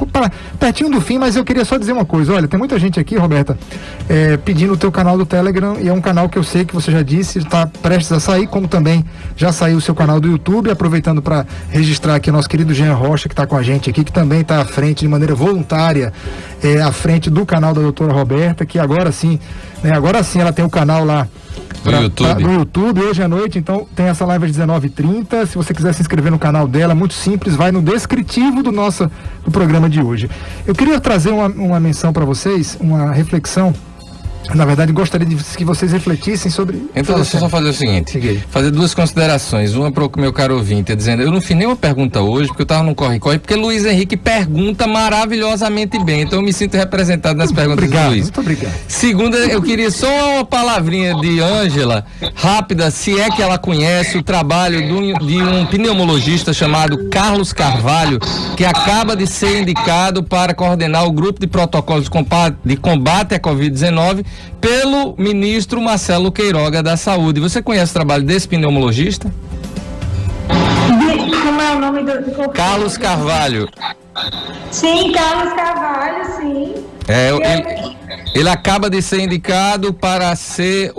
pertinho do fim, mas eu queria só dizer uma coisa. Olha, tem muita gente aqui, Roberta, pedindo o teu canal do Telegram, e é um canal que eu sei que você já disse, está prestes a sair, como também já saiu o seu canal do YouTube. Aproveitando para registrar aqui o nosso querido Jean Rocha, que está com a gente aqui, que também está à frente de maneira voluntária, à frente do canal da doutora Roberta, que agora sim ela tem o canal lá no YouTube hoje à noite. Então tem essa live às 19h30. Se você quiser se inscrever no canal dela, muito simples, vai no descritivo do programa de hoje. Eu queria trazer uma menção para vocês, uma reflexão. Na verdade, gostaria que vocês refletissem sobre... Então, deixa eu só fazer o seguinte, fazer duas considerações. Uma para o meu caro ouvinte, dizendo, eu não fiz nenhuma pergunta hoje, porque eu estava no corre-corre, porque Luiz Henrique pergunta maravilhosamente bem, então eu me sinto representado nas perguntas do Luiz. Muito obrigado. Segunda, eu queria só uma palavrinha de Ângela, rápida, se é que ela conhece o trabalho de um pneumologista chamado Carlos Carvalho, que acaba de ser indicado para coordenar o grupo de protocolos de combate à Covid-19 pelo ministro Marcelo Queiroga da Saúde. Você conhece o trabalho desse pneumologista? Como é o nome do... Carlos Carvalho. Sim, Carlos Carvalho, sim. Ele acaba de ser indicado para ser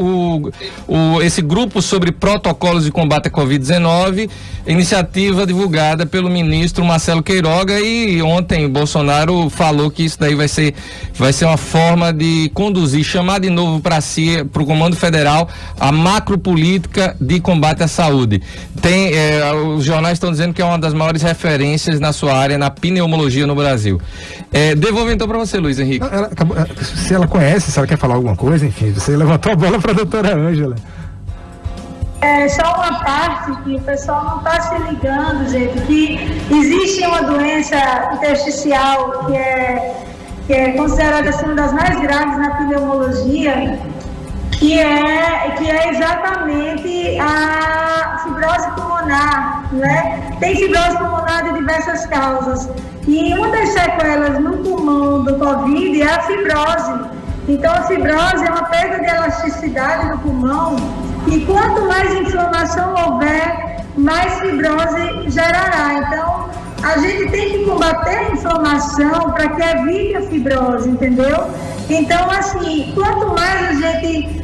esse grupo sobre protocolos de combate à Covid-19, iniciativa divulgada pelo ministro Marcelo Queiroga, e ontem Bolsonaro falou que isso daí vai ser uma forma de conduzir, chamar de novo para si, para o Comando Federal, a macropolítica de combate à saúde. Os jornais estão dizendo que é uma das maiores referências na sua área, na pneumologia no Brasil. Devolvo então para você, Luiz Henrique. Se ela conhece, se ela quer falar alguma coisa, enfim, você levantou a bola para a doutora Ângela. Só uma parte que o pessoal não está se ligando, gente, que existe uma doença intersticial que é considerada assim, uma das mais graves na pneumologia, que é exatamente a fibrose pulmonar, né? Tem fibrose pulmonar de diversas causas, e uma das sequelas no pulmão do Covid é a fibrose. Então a fibrose é uma perda de elasticidade no pulmão, e quanto mais inflamação houver, mais fibrose gerará. Então a gente tem que combater a inflamação para que evite a fibrose, entendeu? Então, assim, quanto mais a gente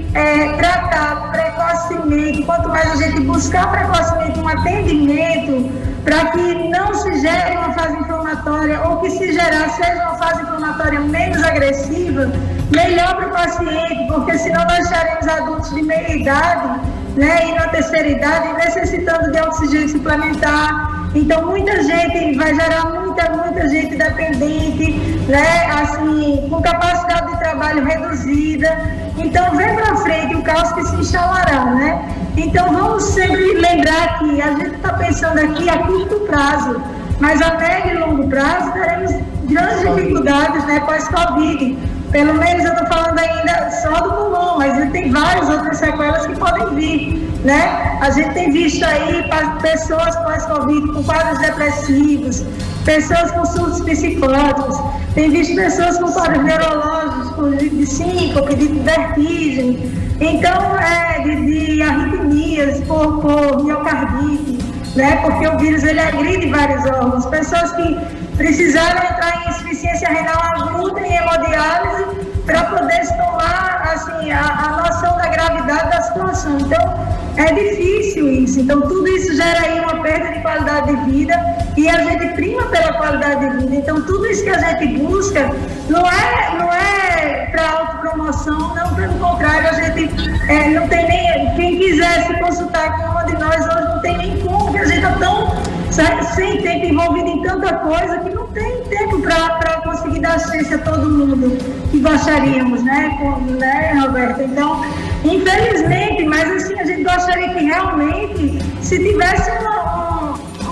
tratar precocemente, quanto mais a gente buscar precocemente um atendimento para que não se gere uma fase inflamatória, ou que se gerar seja uma fase inflamatória menos agressiva, melhor para o paciente, porque senão nós estaremos adultos de meia idade, né, e na terceira idade necessitando de oxigênio suplementar. Então muita gente vai gerar muita gente dependente, né, assim, com capacidade de trabalho reduzida. Então vem para frente o caos que se instalará, né? Então vamos sempre lembrar que a gente está pensando aqui a curto prazo, mas a médio e longo prazo teremos grandes dificuldades, né, pós-Covid. Pelo menos eu estou falando ainda só do pulmão, mas tem várias outras sequelas que podem vir, né? A gente tem visto aí pessoas pós-Covid com quadros depressivos, pessoas com surtos psicóticos, tem visto pessoas com quadros neurológicos, de síncope, de vertigem, então de arritmias por miocardite, né? Porque o vírus ele agride vários órgãos, pessoas que precisaram entrar em insuficiência renal aguda e hemodiálise para poder se tomar assim, a noção da gravidade da situação. Então, é difícil isso. Então, tudo isso gera aí uma perda de qualidade de vida, e a gente prima pela qualidade de vida. Então, tudo isso que a gente busca não é para autopromoção, não, pelo contrário, a gente não tem nem... Quem quiser se consultar com uma de nós hoje não tem nem como, porque a gente está tão sem tempo, envolvido em tanta coisa, que não tem tempo para conseguir dar assistência a todo mundo que gostaríamos, né, Roberto? Então, infelizmente, mas assim, a gente gostaria que realmente, se tivesse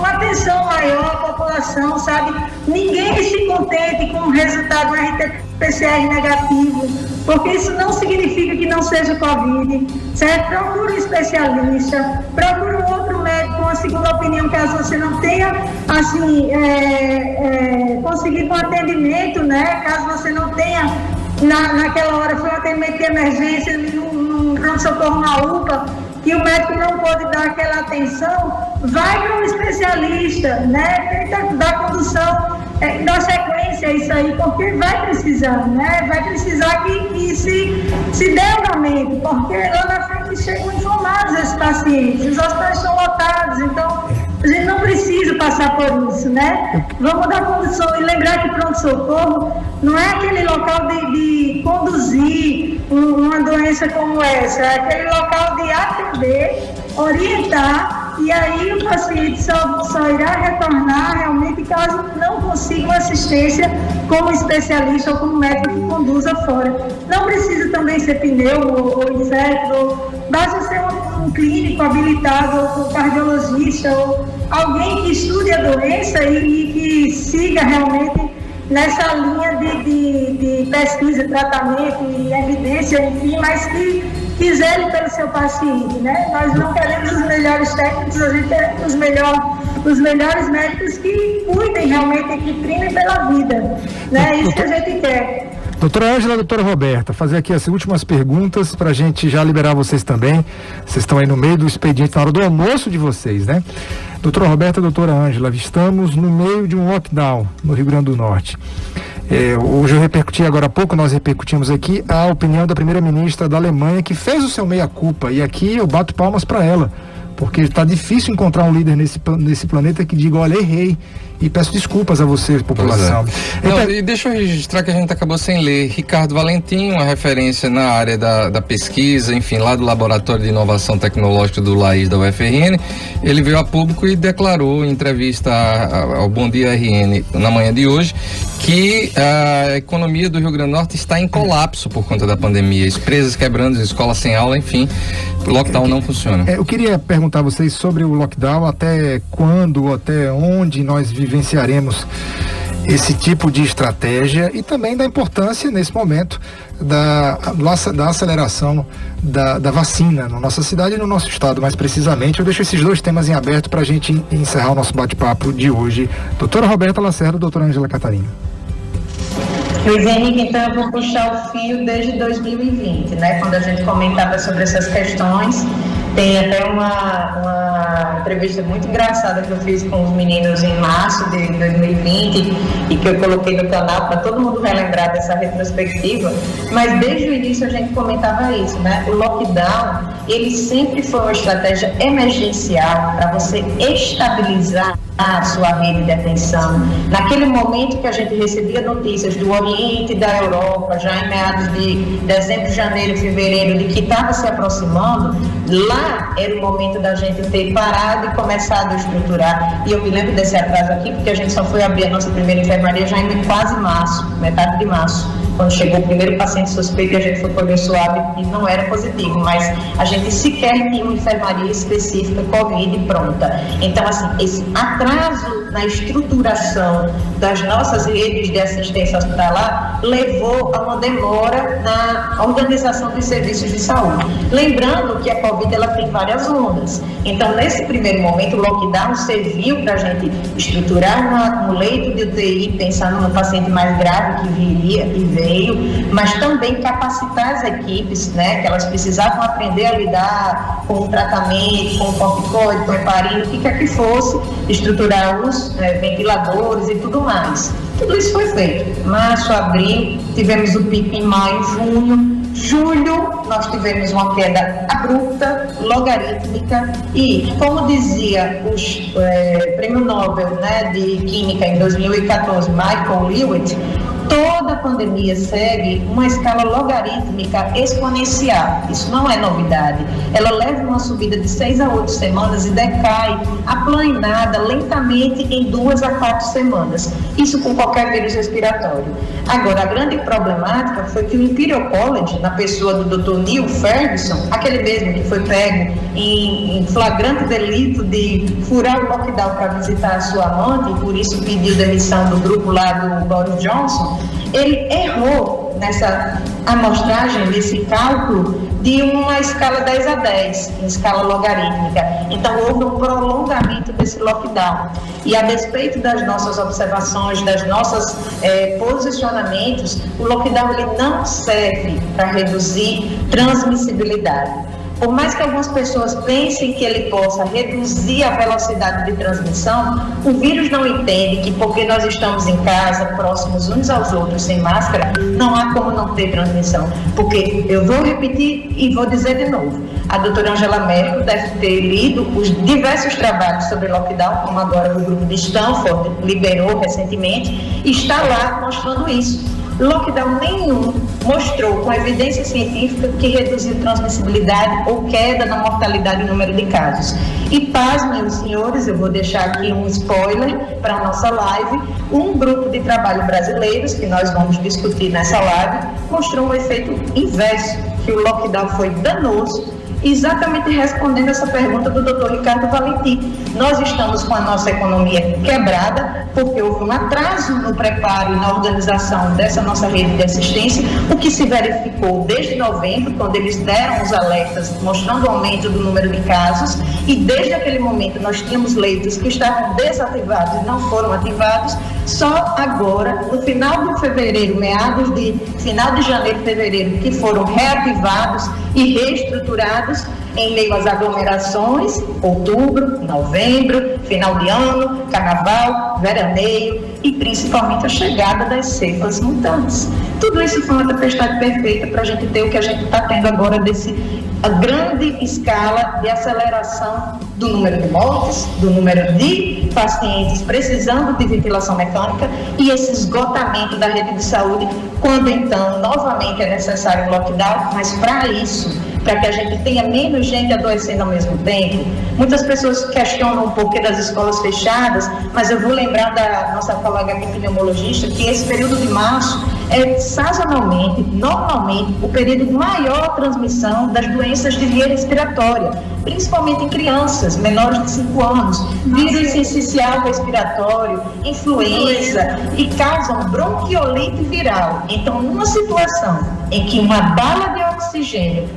uma atenção maior à população, sabe? Ninguém se contente com o resultado do RT-PCR negativo, porque isso não significa que não seja Covid, certo? Procure um especialista, procure um outro médico, uma segunda opinião, caso você não tenha, assim, conseguido um atendimento, né? Caso você não tenha, naquela hora, foi um atendimento de emergência, num pronto-socorro na UPA, que o médico não pode dar aquela atenção, vai para um especialista, né? Tenta dar condução, dar sequência a isso aí, porque vai precisar, né? Vai precisar que se dê andamento, porque lá na frente chegam inflamados esses pacientes, os hospitais estão lotados, então a gente não precisa passar por isso, né? Vamos dar condução e lembrar que pronto-socorro não é aquele local de conduzir uma doença como essa, é aquele local de atender, orientar, e aí o paciente só irá retornar realmente caso não consiga uma assistência como especialista ou como médico que conduza fora. Não precisa também ser pneu ou infecto, basta ser um clínico habilitado ou cardiologista ou alguém que estude a doença e que siga realmente nessa linha de pesquisa, tratamento e evidência, enfim, mas que zele pelo seu paciente, né? Nós não queremos os melhores técnicos, a gente quer os melhores médicos que cuidem realmente, que primem pela vida, né? É isso que a gente quer. Doutora Ângela, doutora Roberta, fazer aqui as últimas perguntas para a gente já liberar vocês também. Vocês estão aí no meio do expediente, na hora do almoço de vocês, né? Doutora Roberta, doutora Ângela, estamos no meio de um lockdown no Rio Grande do Norte. Hoje eu repercuti, agora há pouco nós repercutimos aqui a opinião da primeira-ministra da Alemanha, que fez o seu meia-culpa, e aqui eu bato palmas para ela, porque está difícil encontrar um líder nesse planeta que diga, olha, errei, e peço desculpas a vocês, população. E deixa eu registrar que a gente acabou sem ler. Ricardo Valentim, uma referência na área da pesquisa, enfim, lá do Laboratório de Inovação Tecnológica do LAIS da UFRN, ele veio a público e declarou em entrevista ao Bom Dia RN na manhã de hoje que a economia do Rio Grande do Norte está em colapso por conta da pandemia. Empresas quebrando, escolas sem aula, enfim, o lockdown não funciona. Eu queria perguntar a vocês sobre o lockdown, até quando, até onde nós vivenciaremos esse tipo de estratégia e também da importância nesse momento da aceleração da vacina na nossa cidade e no nosso estado, mais precisamente. Eu deixo esses dois temas em aberto para a gente encerrar o nosso bate-papo de hoje. Doutora Roberta Lacerda, doutora Ângela Catarina. Luiz Henrique, então eu vou puxar o fio desde 2020, né? Quando a gente comentava sobre essas questões. Tem até uma entrevista muito engraçada que eu fiz com os meninos em março de 2020 e que eu coloquei no canal para todo mundo relembrar dessa retrospectiva, mas desde o início a gente comentava isso, né? O lockdown, ele sempre foi uma estratégia emergencial para você estabilizar a sua rede de atenção. Naquele momento que a gente recebia notícias do Oriente e da Europa, já em meados de dezembro, janeiro, fevereiro, de que estava se aproximando, lá era o momento da gente ter parado e começado a estruturar. E eu me lembro desse atraso aqui, porque a gente só foi abrir a nossa primeira enfermaria já em quase março, metade de março, quando chegou o primeiro paciente suspeito e a gente foi colher suave e não era positivo, mas a gente sequer tinha uma enfermaria específica Covid pronta. Então, assim, esse atraso na estruturação das nossas redes de assistência hospitalar levou a uma demora na organização dos serviços de saúde. Lembrando que a Covid ela tem várias ondas. Então, nesse primeiro momento, o lockdown serviu para a gente estruturar um leito de UTI, pensando no paciente mais grave que viria e veio, mas também capacitar as equipes, né, que elas precisavam aprender a lidar com o tratamento, com o corticoide, com o heparina, o que quer que fosse, estruturar os ventiladores e tudo mais. Tudo isso foi feito. Março, abril, tivemos o pico em maio, junho. Julho, nós tivemos uma queda abrupta, logarítmica e, como dizia o prêmio Nobel, né, de Química em 2014, Michael Lewitt, todo toda a pandemia segue uma escala logarítmica exponencial. Isso não é novidade. Ela leva uma subida de 6 a 8 semanas e decai aplanada lentamente em 2 a 4 semanas. Isso com qualquer vírus respiratório. Agora, a grande problemática foi que o Imperial College, na pessoa do Dr. Neil Ferguson, aquele mesmo que foi pego em flagrante delito de furar o lockdown para visitar a sua amante e por isso pediu demissão do grupo lá do Boris Johnson, ele errou nessa amostragem, nesse cálculo de uma escala 10 a 10, em escala logarítmica. Então, houve um prolongamento desse lockdown. E a despeito das nossas observações, das nossas posicionamentos, o lockdown ele não serve para reduzir transmissibilidade. Por mais que algumas pessoas pensem que ele possa reduzir a velocidade de transmissão, o vírus não entende que porque nós estamos em casa, próximos uns aos outros, sem máscara, não há como não ter transmissão. Porque eu vou repetir e vou dizer de novo, a doutora Angela Merkel deve ter lido os diversos trabalhos sobre lockdown, como agora o grupo de Stanford liberou recentemente, e está lá mostrando isso. Lockdown nenhum mostrou com evidência científica que reduziu transmissibilidade ou queda na mortalidade e número de casos. E pasmem, meus senhores, eu vou deixar aqui um spoiler para a nossa live, um grupo de trabalho brasileiros, que nós vamos discutir nessa live, mostrou um efeito inverso, que o lockdown foi danoso, exatamente respondendo essa pergunta do Dr. Ricardo Valentim. Nós estamos com a nossa economia quebrada porque houve um atraso no preparo e na organização dessa nossa rede de assistência, o que se verificou desde novembro, quando eles deram os alertas mostrando o aumento do número de casos, e desde aquele momento nós tínhamos leitos que estavam desativados e não foram ativados. Só agora, no final de fevereiro, final de janeiro e fevereiro, que foram reativados e reestruturados em meio às aglomerações, outubro, novembro, final de ano, carnaval, veraneio e principalmente a chegada das cepas mutantes. Tudo isso foi uma tempestade perfeita para a gente ter o que a gente está tendo agora a grande escala de aceleração do número de mortes, do número de pacientes precisando de ventilação mecânica e esse esgotamento da rede de saúde, quando então novamente é necessário um lockdown, mas para isso, para que a gente tenha menos gente adoecendo ao mesmo tempo. Muitas pessoas questionam o porquê das escolas fechadas, mas eu vou lembrar da nossa colega epidemiologista que esse período de março é sazonalmente, normalmente, o período de maior transmissão das doenças de via respiratória, principalmente em crianças menores de 5 anos, vírus sensicial respiratório, influenza e causam bronquiolite viral. Então, numa situação em que uma bala de oxigênio,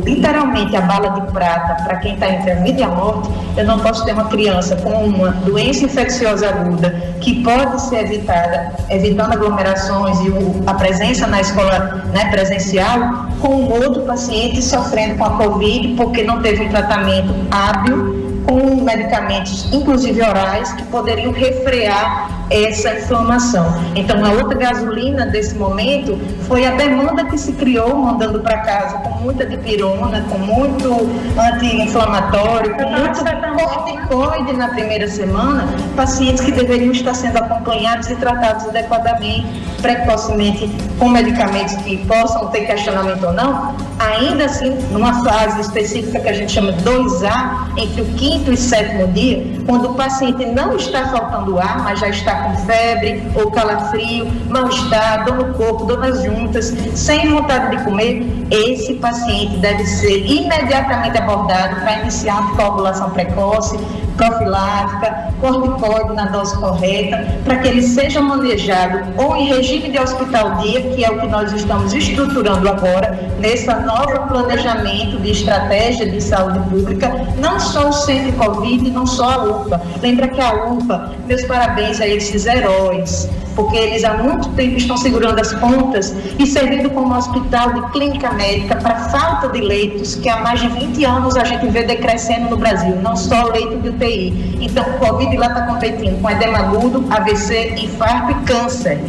literalmente a bala de prata para quem está entre a vida e a morte, eu não posso ter uma criança com uma doença infecciosa aguda que pode ser evitada, evitando aglomerações e a presença na escola, né, presencial, com um outro paciente sofrendo com a Covid porque não teve um tratamento hábil com medicamentos, inclusive orais, que poderiam refrear essa inflamação. Então, a outra gasolina desse momento foi a demanda que se criou, mandando para casa com muita dipirona, com muito anti-inflamatório, com muito corticoide na primeira semana, pacientes que deveriam estar sendo acompanhados e tratados adequadamente, precocemente, com medicamentos que possam ter questionamento ou não, ainda assim, numa fase específica que a gente chama de 2A, entre o 5º e 7º dia, quando o paciente não está faltando ar, mas já está com febre ou calafrio, mal-estar, dor no corpo, dor nas juntas, sem vontade de comer, esse paciente deve ser imediatamente abordado para iniciar anticoagulação precoce, profilática, corticoide na dose correta, para que ele seja manejado ou em regime de hospital-dia, que é o que nós estamos estruturando agora, nesse novo planejamento de estratégia de saúde pública, não só o Centro Covid, não só a UPA. Lembra que a UPA, meus parabéns a esses heróis, porque eles há muito tempo estão segurando as pontas e servindo como hospital de clínica médica para falta de leitos, que há mais de 20 anos a gente vê decrescendo no Brasil, não só leito de UTI. Então, o Covid lá está competindo com edema agudo, AVC, infarto e câncer.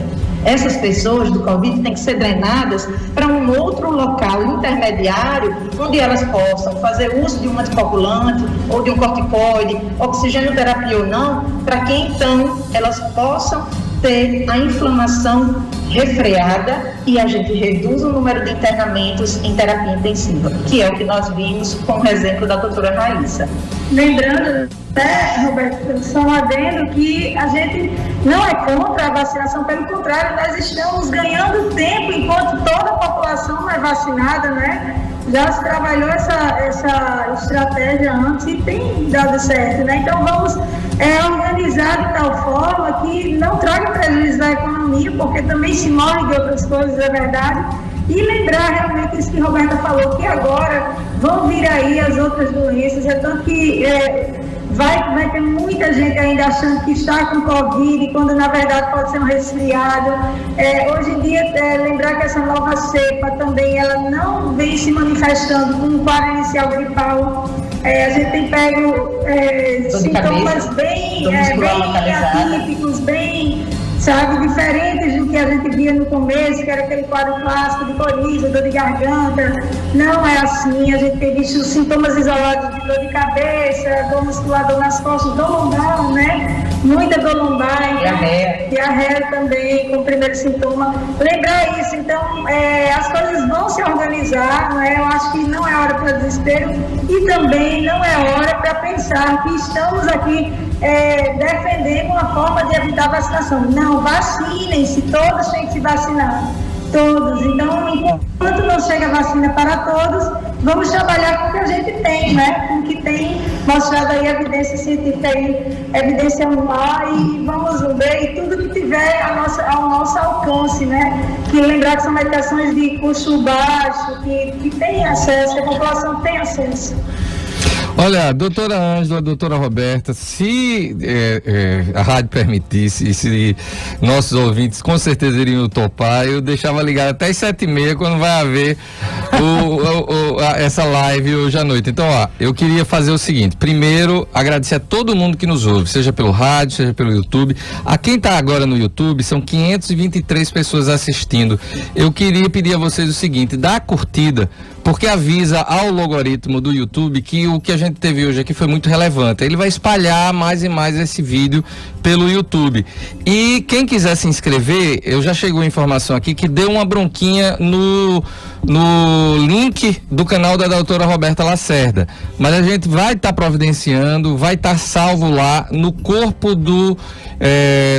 Essas pessoas do Covid têm que ser drenadas para um outro local intermediário, onde elas possam fazer uso de um anticoagulante ou de um corticoide, oxigenoterapia ou não, para que então elas possam ter a inflamação refreada e a gente reduz o número de internamentos em terapia intensiva, que é o que nós vimos com o exemplo da doutora Raíssa. Lembrando, Roberto, só um adendo que a gente não é contra a vacinação, pelo contrário, nós estamos ganhando tempo enquanto toda a população não é vacinada, né? Já se trabalhou essa estratégia antes e tem dado certo, né? Então vamos organizar de tal forma que não traga prejuízo à economia, porque também se morre de outras coisas, é verdade. E lembrar realmente isso que a Roberta falou, que agora vão vir aí as outras doenças, é tanto que vai ter muita gente ainda achando que está com Covid, quando na verdade pode ser um resfriado. Hoje em dia, lembrar que essa nova cepa também, ela não vem se manifestando com um quadro inicial gripal. A gente tem pego sintomas bem atípicos, bem, sabe, diferentes do que a gente via no começo, que era aquele quadro clássico de coriza, dor de garganta. Não é assim, a gente tem visto sintomas isolados de dor de cabeça, dor muscular, dor nas costas, dor lombar, né? Muita dor lombar, diarreia também, como primeiro sintoma. Lembrar isso, então, as coisas vão se organizar, né? Eu acho que não é hora para desespero e também não é hora para pensar que estamos aqui defendendo uma forma de evitar a vacinação. Não, vacinem-se, todos têm que se vacinar. Todos. Então, enquanto não chega a vacina para todos, vamos trabalhar com o que a gente tem, né? Com o que tem mostrado aí evidência científica aí, evidência anual, e vamos ver e tudo que tiver ao nosso alcance, né? Que lembrar que são medicações de custo baixo, que tem acesso, que a população tem acesso. Olha, doutora Ângela, doutora Roberta, se a rádio permitisse, e se nossos ouvintes com certeza iriam topar, eu deixava ligado até as 7h30 quando vai haver essa live hoje à noite. Então, eu queria fazer o seguinte: primeiro, agradecer a todo mundo que nos ouve, seja pelo rádio, seja pelo YouTube. A quem está agora no YouTube, são 523 pessoas assistindo. Eu queria pedir a vocês o seguinte: dá a curtida, porque avisa ao logaritmo do YouTube que o que a gente teve hoje aqui foi muito relevante. Ele vai espalhar mais e mais esse vídeo pelo YouTube. E quem quiser se inscrever, eu já chegou a informação aqui que deu uma bronquinha no link do canal da doutora Roberta Lacerda. Mas a gente vai estar providenciando, vai estar salvo lá no corpo do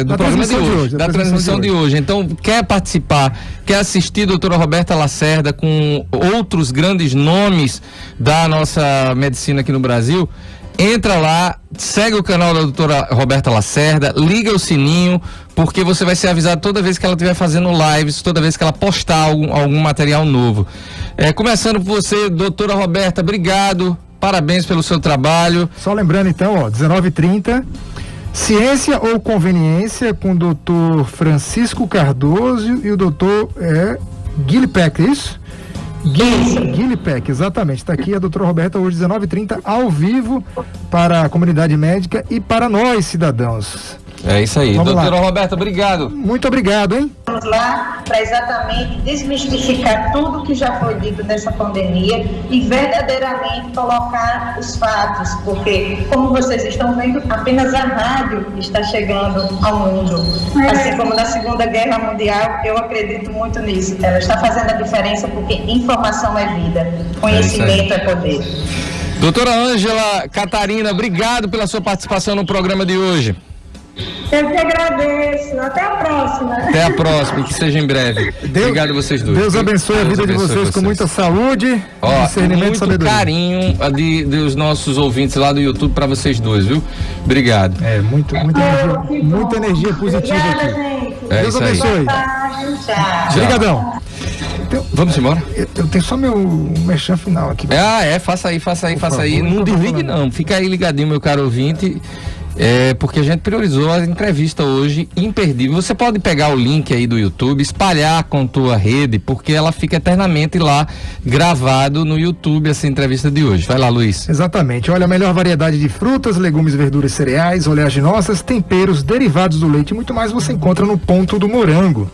programa de hoje, da transmissão de hoje. Então, quer participar, quer assistir a doutora Roberta Lacerda com outros grandes nomes da nossa medicina aqui no Brasil, entra lá, segue o canal da doutora Roberta Lacerda, liga o sininho, porque você vai ser avisado toda vez que ela estiver fazendo lives, toda vez que ela postar algum material novo. Começando por você, doutora Roberta, obrigado, parabéns pelo seu trabalho. Só lembrando então, 19h30, Ciência ou Conveniência, com o doutor Francisco Cardoso e o doutor Guilherme, é isso? Guilherme, exatamente. Está aqui a doutora Roberta hoje, 19h30, ao vivo, para a comunidade médica e para nós, cidadãos. É isso aí. Vamos doutora lá. Roberta, obrigado. Muito obrigado, hein? Vamos lá para exatamente desmistificar tudo que já foi dito dessa pandemia e verdadeiramente colocar os fatos, porque, como vocês estão vendo, apenas a rádio está chegando ao mundo. Assim como na Segunda Guerra Mundial, eu acredito muito nisso. Ela está fazendo a diferença porque informação é vida, conhecimento é poder. Doutora Ângela Catarina, obrigado pela sua participação no programa de hoje. Eu que agradeço. Até a próxima. Até a próxima, que seja em breve. Obrigado a vocês dois. Deus abençoe a vida de vocês com muita saúde, discernimento e sabedoria. Muito carinho dos nossos ouvintes lá do YouTube para vocês dois, viu? Obrigado. Muita energia positiva. Obrigada, aqui. gente. Deus abençoe. Obrigadão. Vamos embora? Eu tenho só meu merchan final aqui. Faça aí. Não desligue não, fica aí ligadinho, meu caro ouvinte. Porque a gente priorizou a entrevista hoje imperdível. Você pode pegar o link aí do YouTube, espalhar com tua rede, porque ela fica eternamente lá gravado no YouTube, essa entrevista de hoje. Vai lá, Luiz. Exatamente. Olha, a melhor variedade de frutas, legumes, verduras, cereais, oleaginosas, temperos, derivados do leite e muito mais você encontra no Ponto do Morango.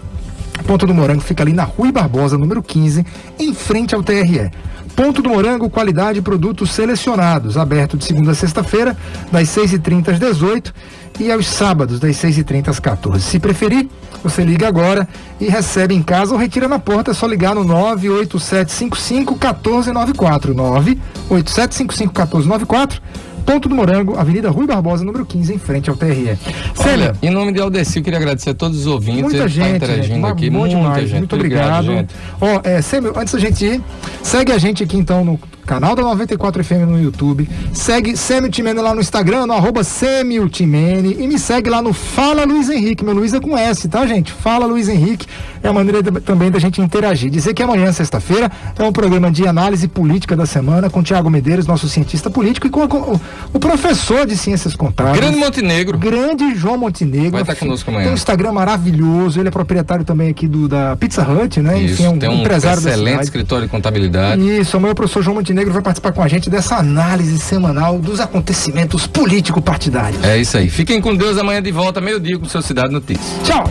O Ponto do Morango fica ali na Rui Barbosa, número 15, em frente ao TRE. Ponto do Morango, qualidade e produtos selecionados, aberto de segunda a sexta-feira, das 6h30 às 18h e aos sábados, das 6h30 às 14h. Se preferir, você liga agora e recebe em casa ou retira na porta. É só ligar no 98755-1494. 98755-1494. Ponto do Morango, Avenida Rui Barbosa, número 15, em frente ao TRE. Célia, em nome de Aldeci, eu queria agradecer a todos os ouvintes. Muita gente, interagindo aqui. Muita gente. Muito obrigado. Sêmio, antes da gente ir, segue a gente aqui então no canal da 94 FM no YouTube, segue Sêmio Timene lá no Instagram, no @Sêmio Timene, e me segue lá no Fala Luiz Henrique, meu Luiz é com S, tá, gente? Fala Luiz Henrique, é a maneira também da gente interagir. Dizer que amanhã, sexta-feira, é um programa de análise política da semana com Tiago Medeiros, nosso cientista político, e com o professor de Ciências Contábeis. Grande Montenegro. Grande João Montenegro. Vai estar conosco amanhã. Tem um Instagram maravilhoso, ele é proprietário também aqui da Pizza Hut, né? Isso, enfim, tem um empresário excelente escritório de contabilidade. Isso, amanhã o professor João Montenegro vai participar com a gente dessa análise semanal dos acontecimentos político-partidários. É isso aí. Fiquem com Deus, amanhã de volta, meio-dia, com o seu Cidade Notícias. Tchau!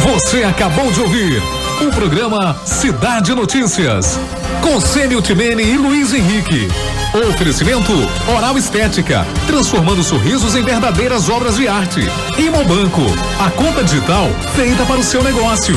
Você acabou de ouvir o programa Cidade Notícias, com Sêmio Timene e Luiz Henrique. Oferecimento Oral Estética, transformando sorrisos em verdadeiras obras de arte. Imobanco, a conta digital feita para o seu negócio.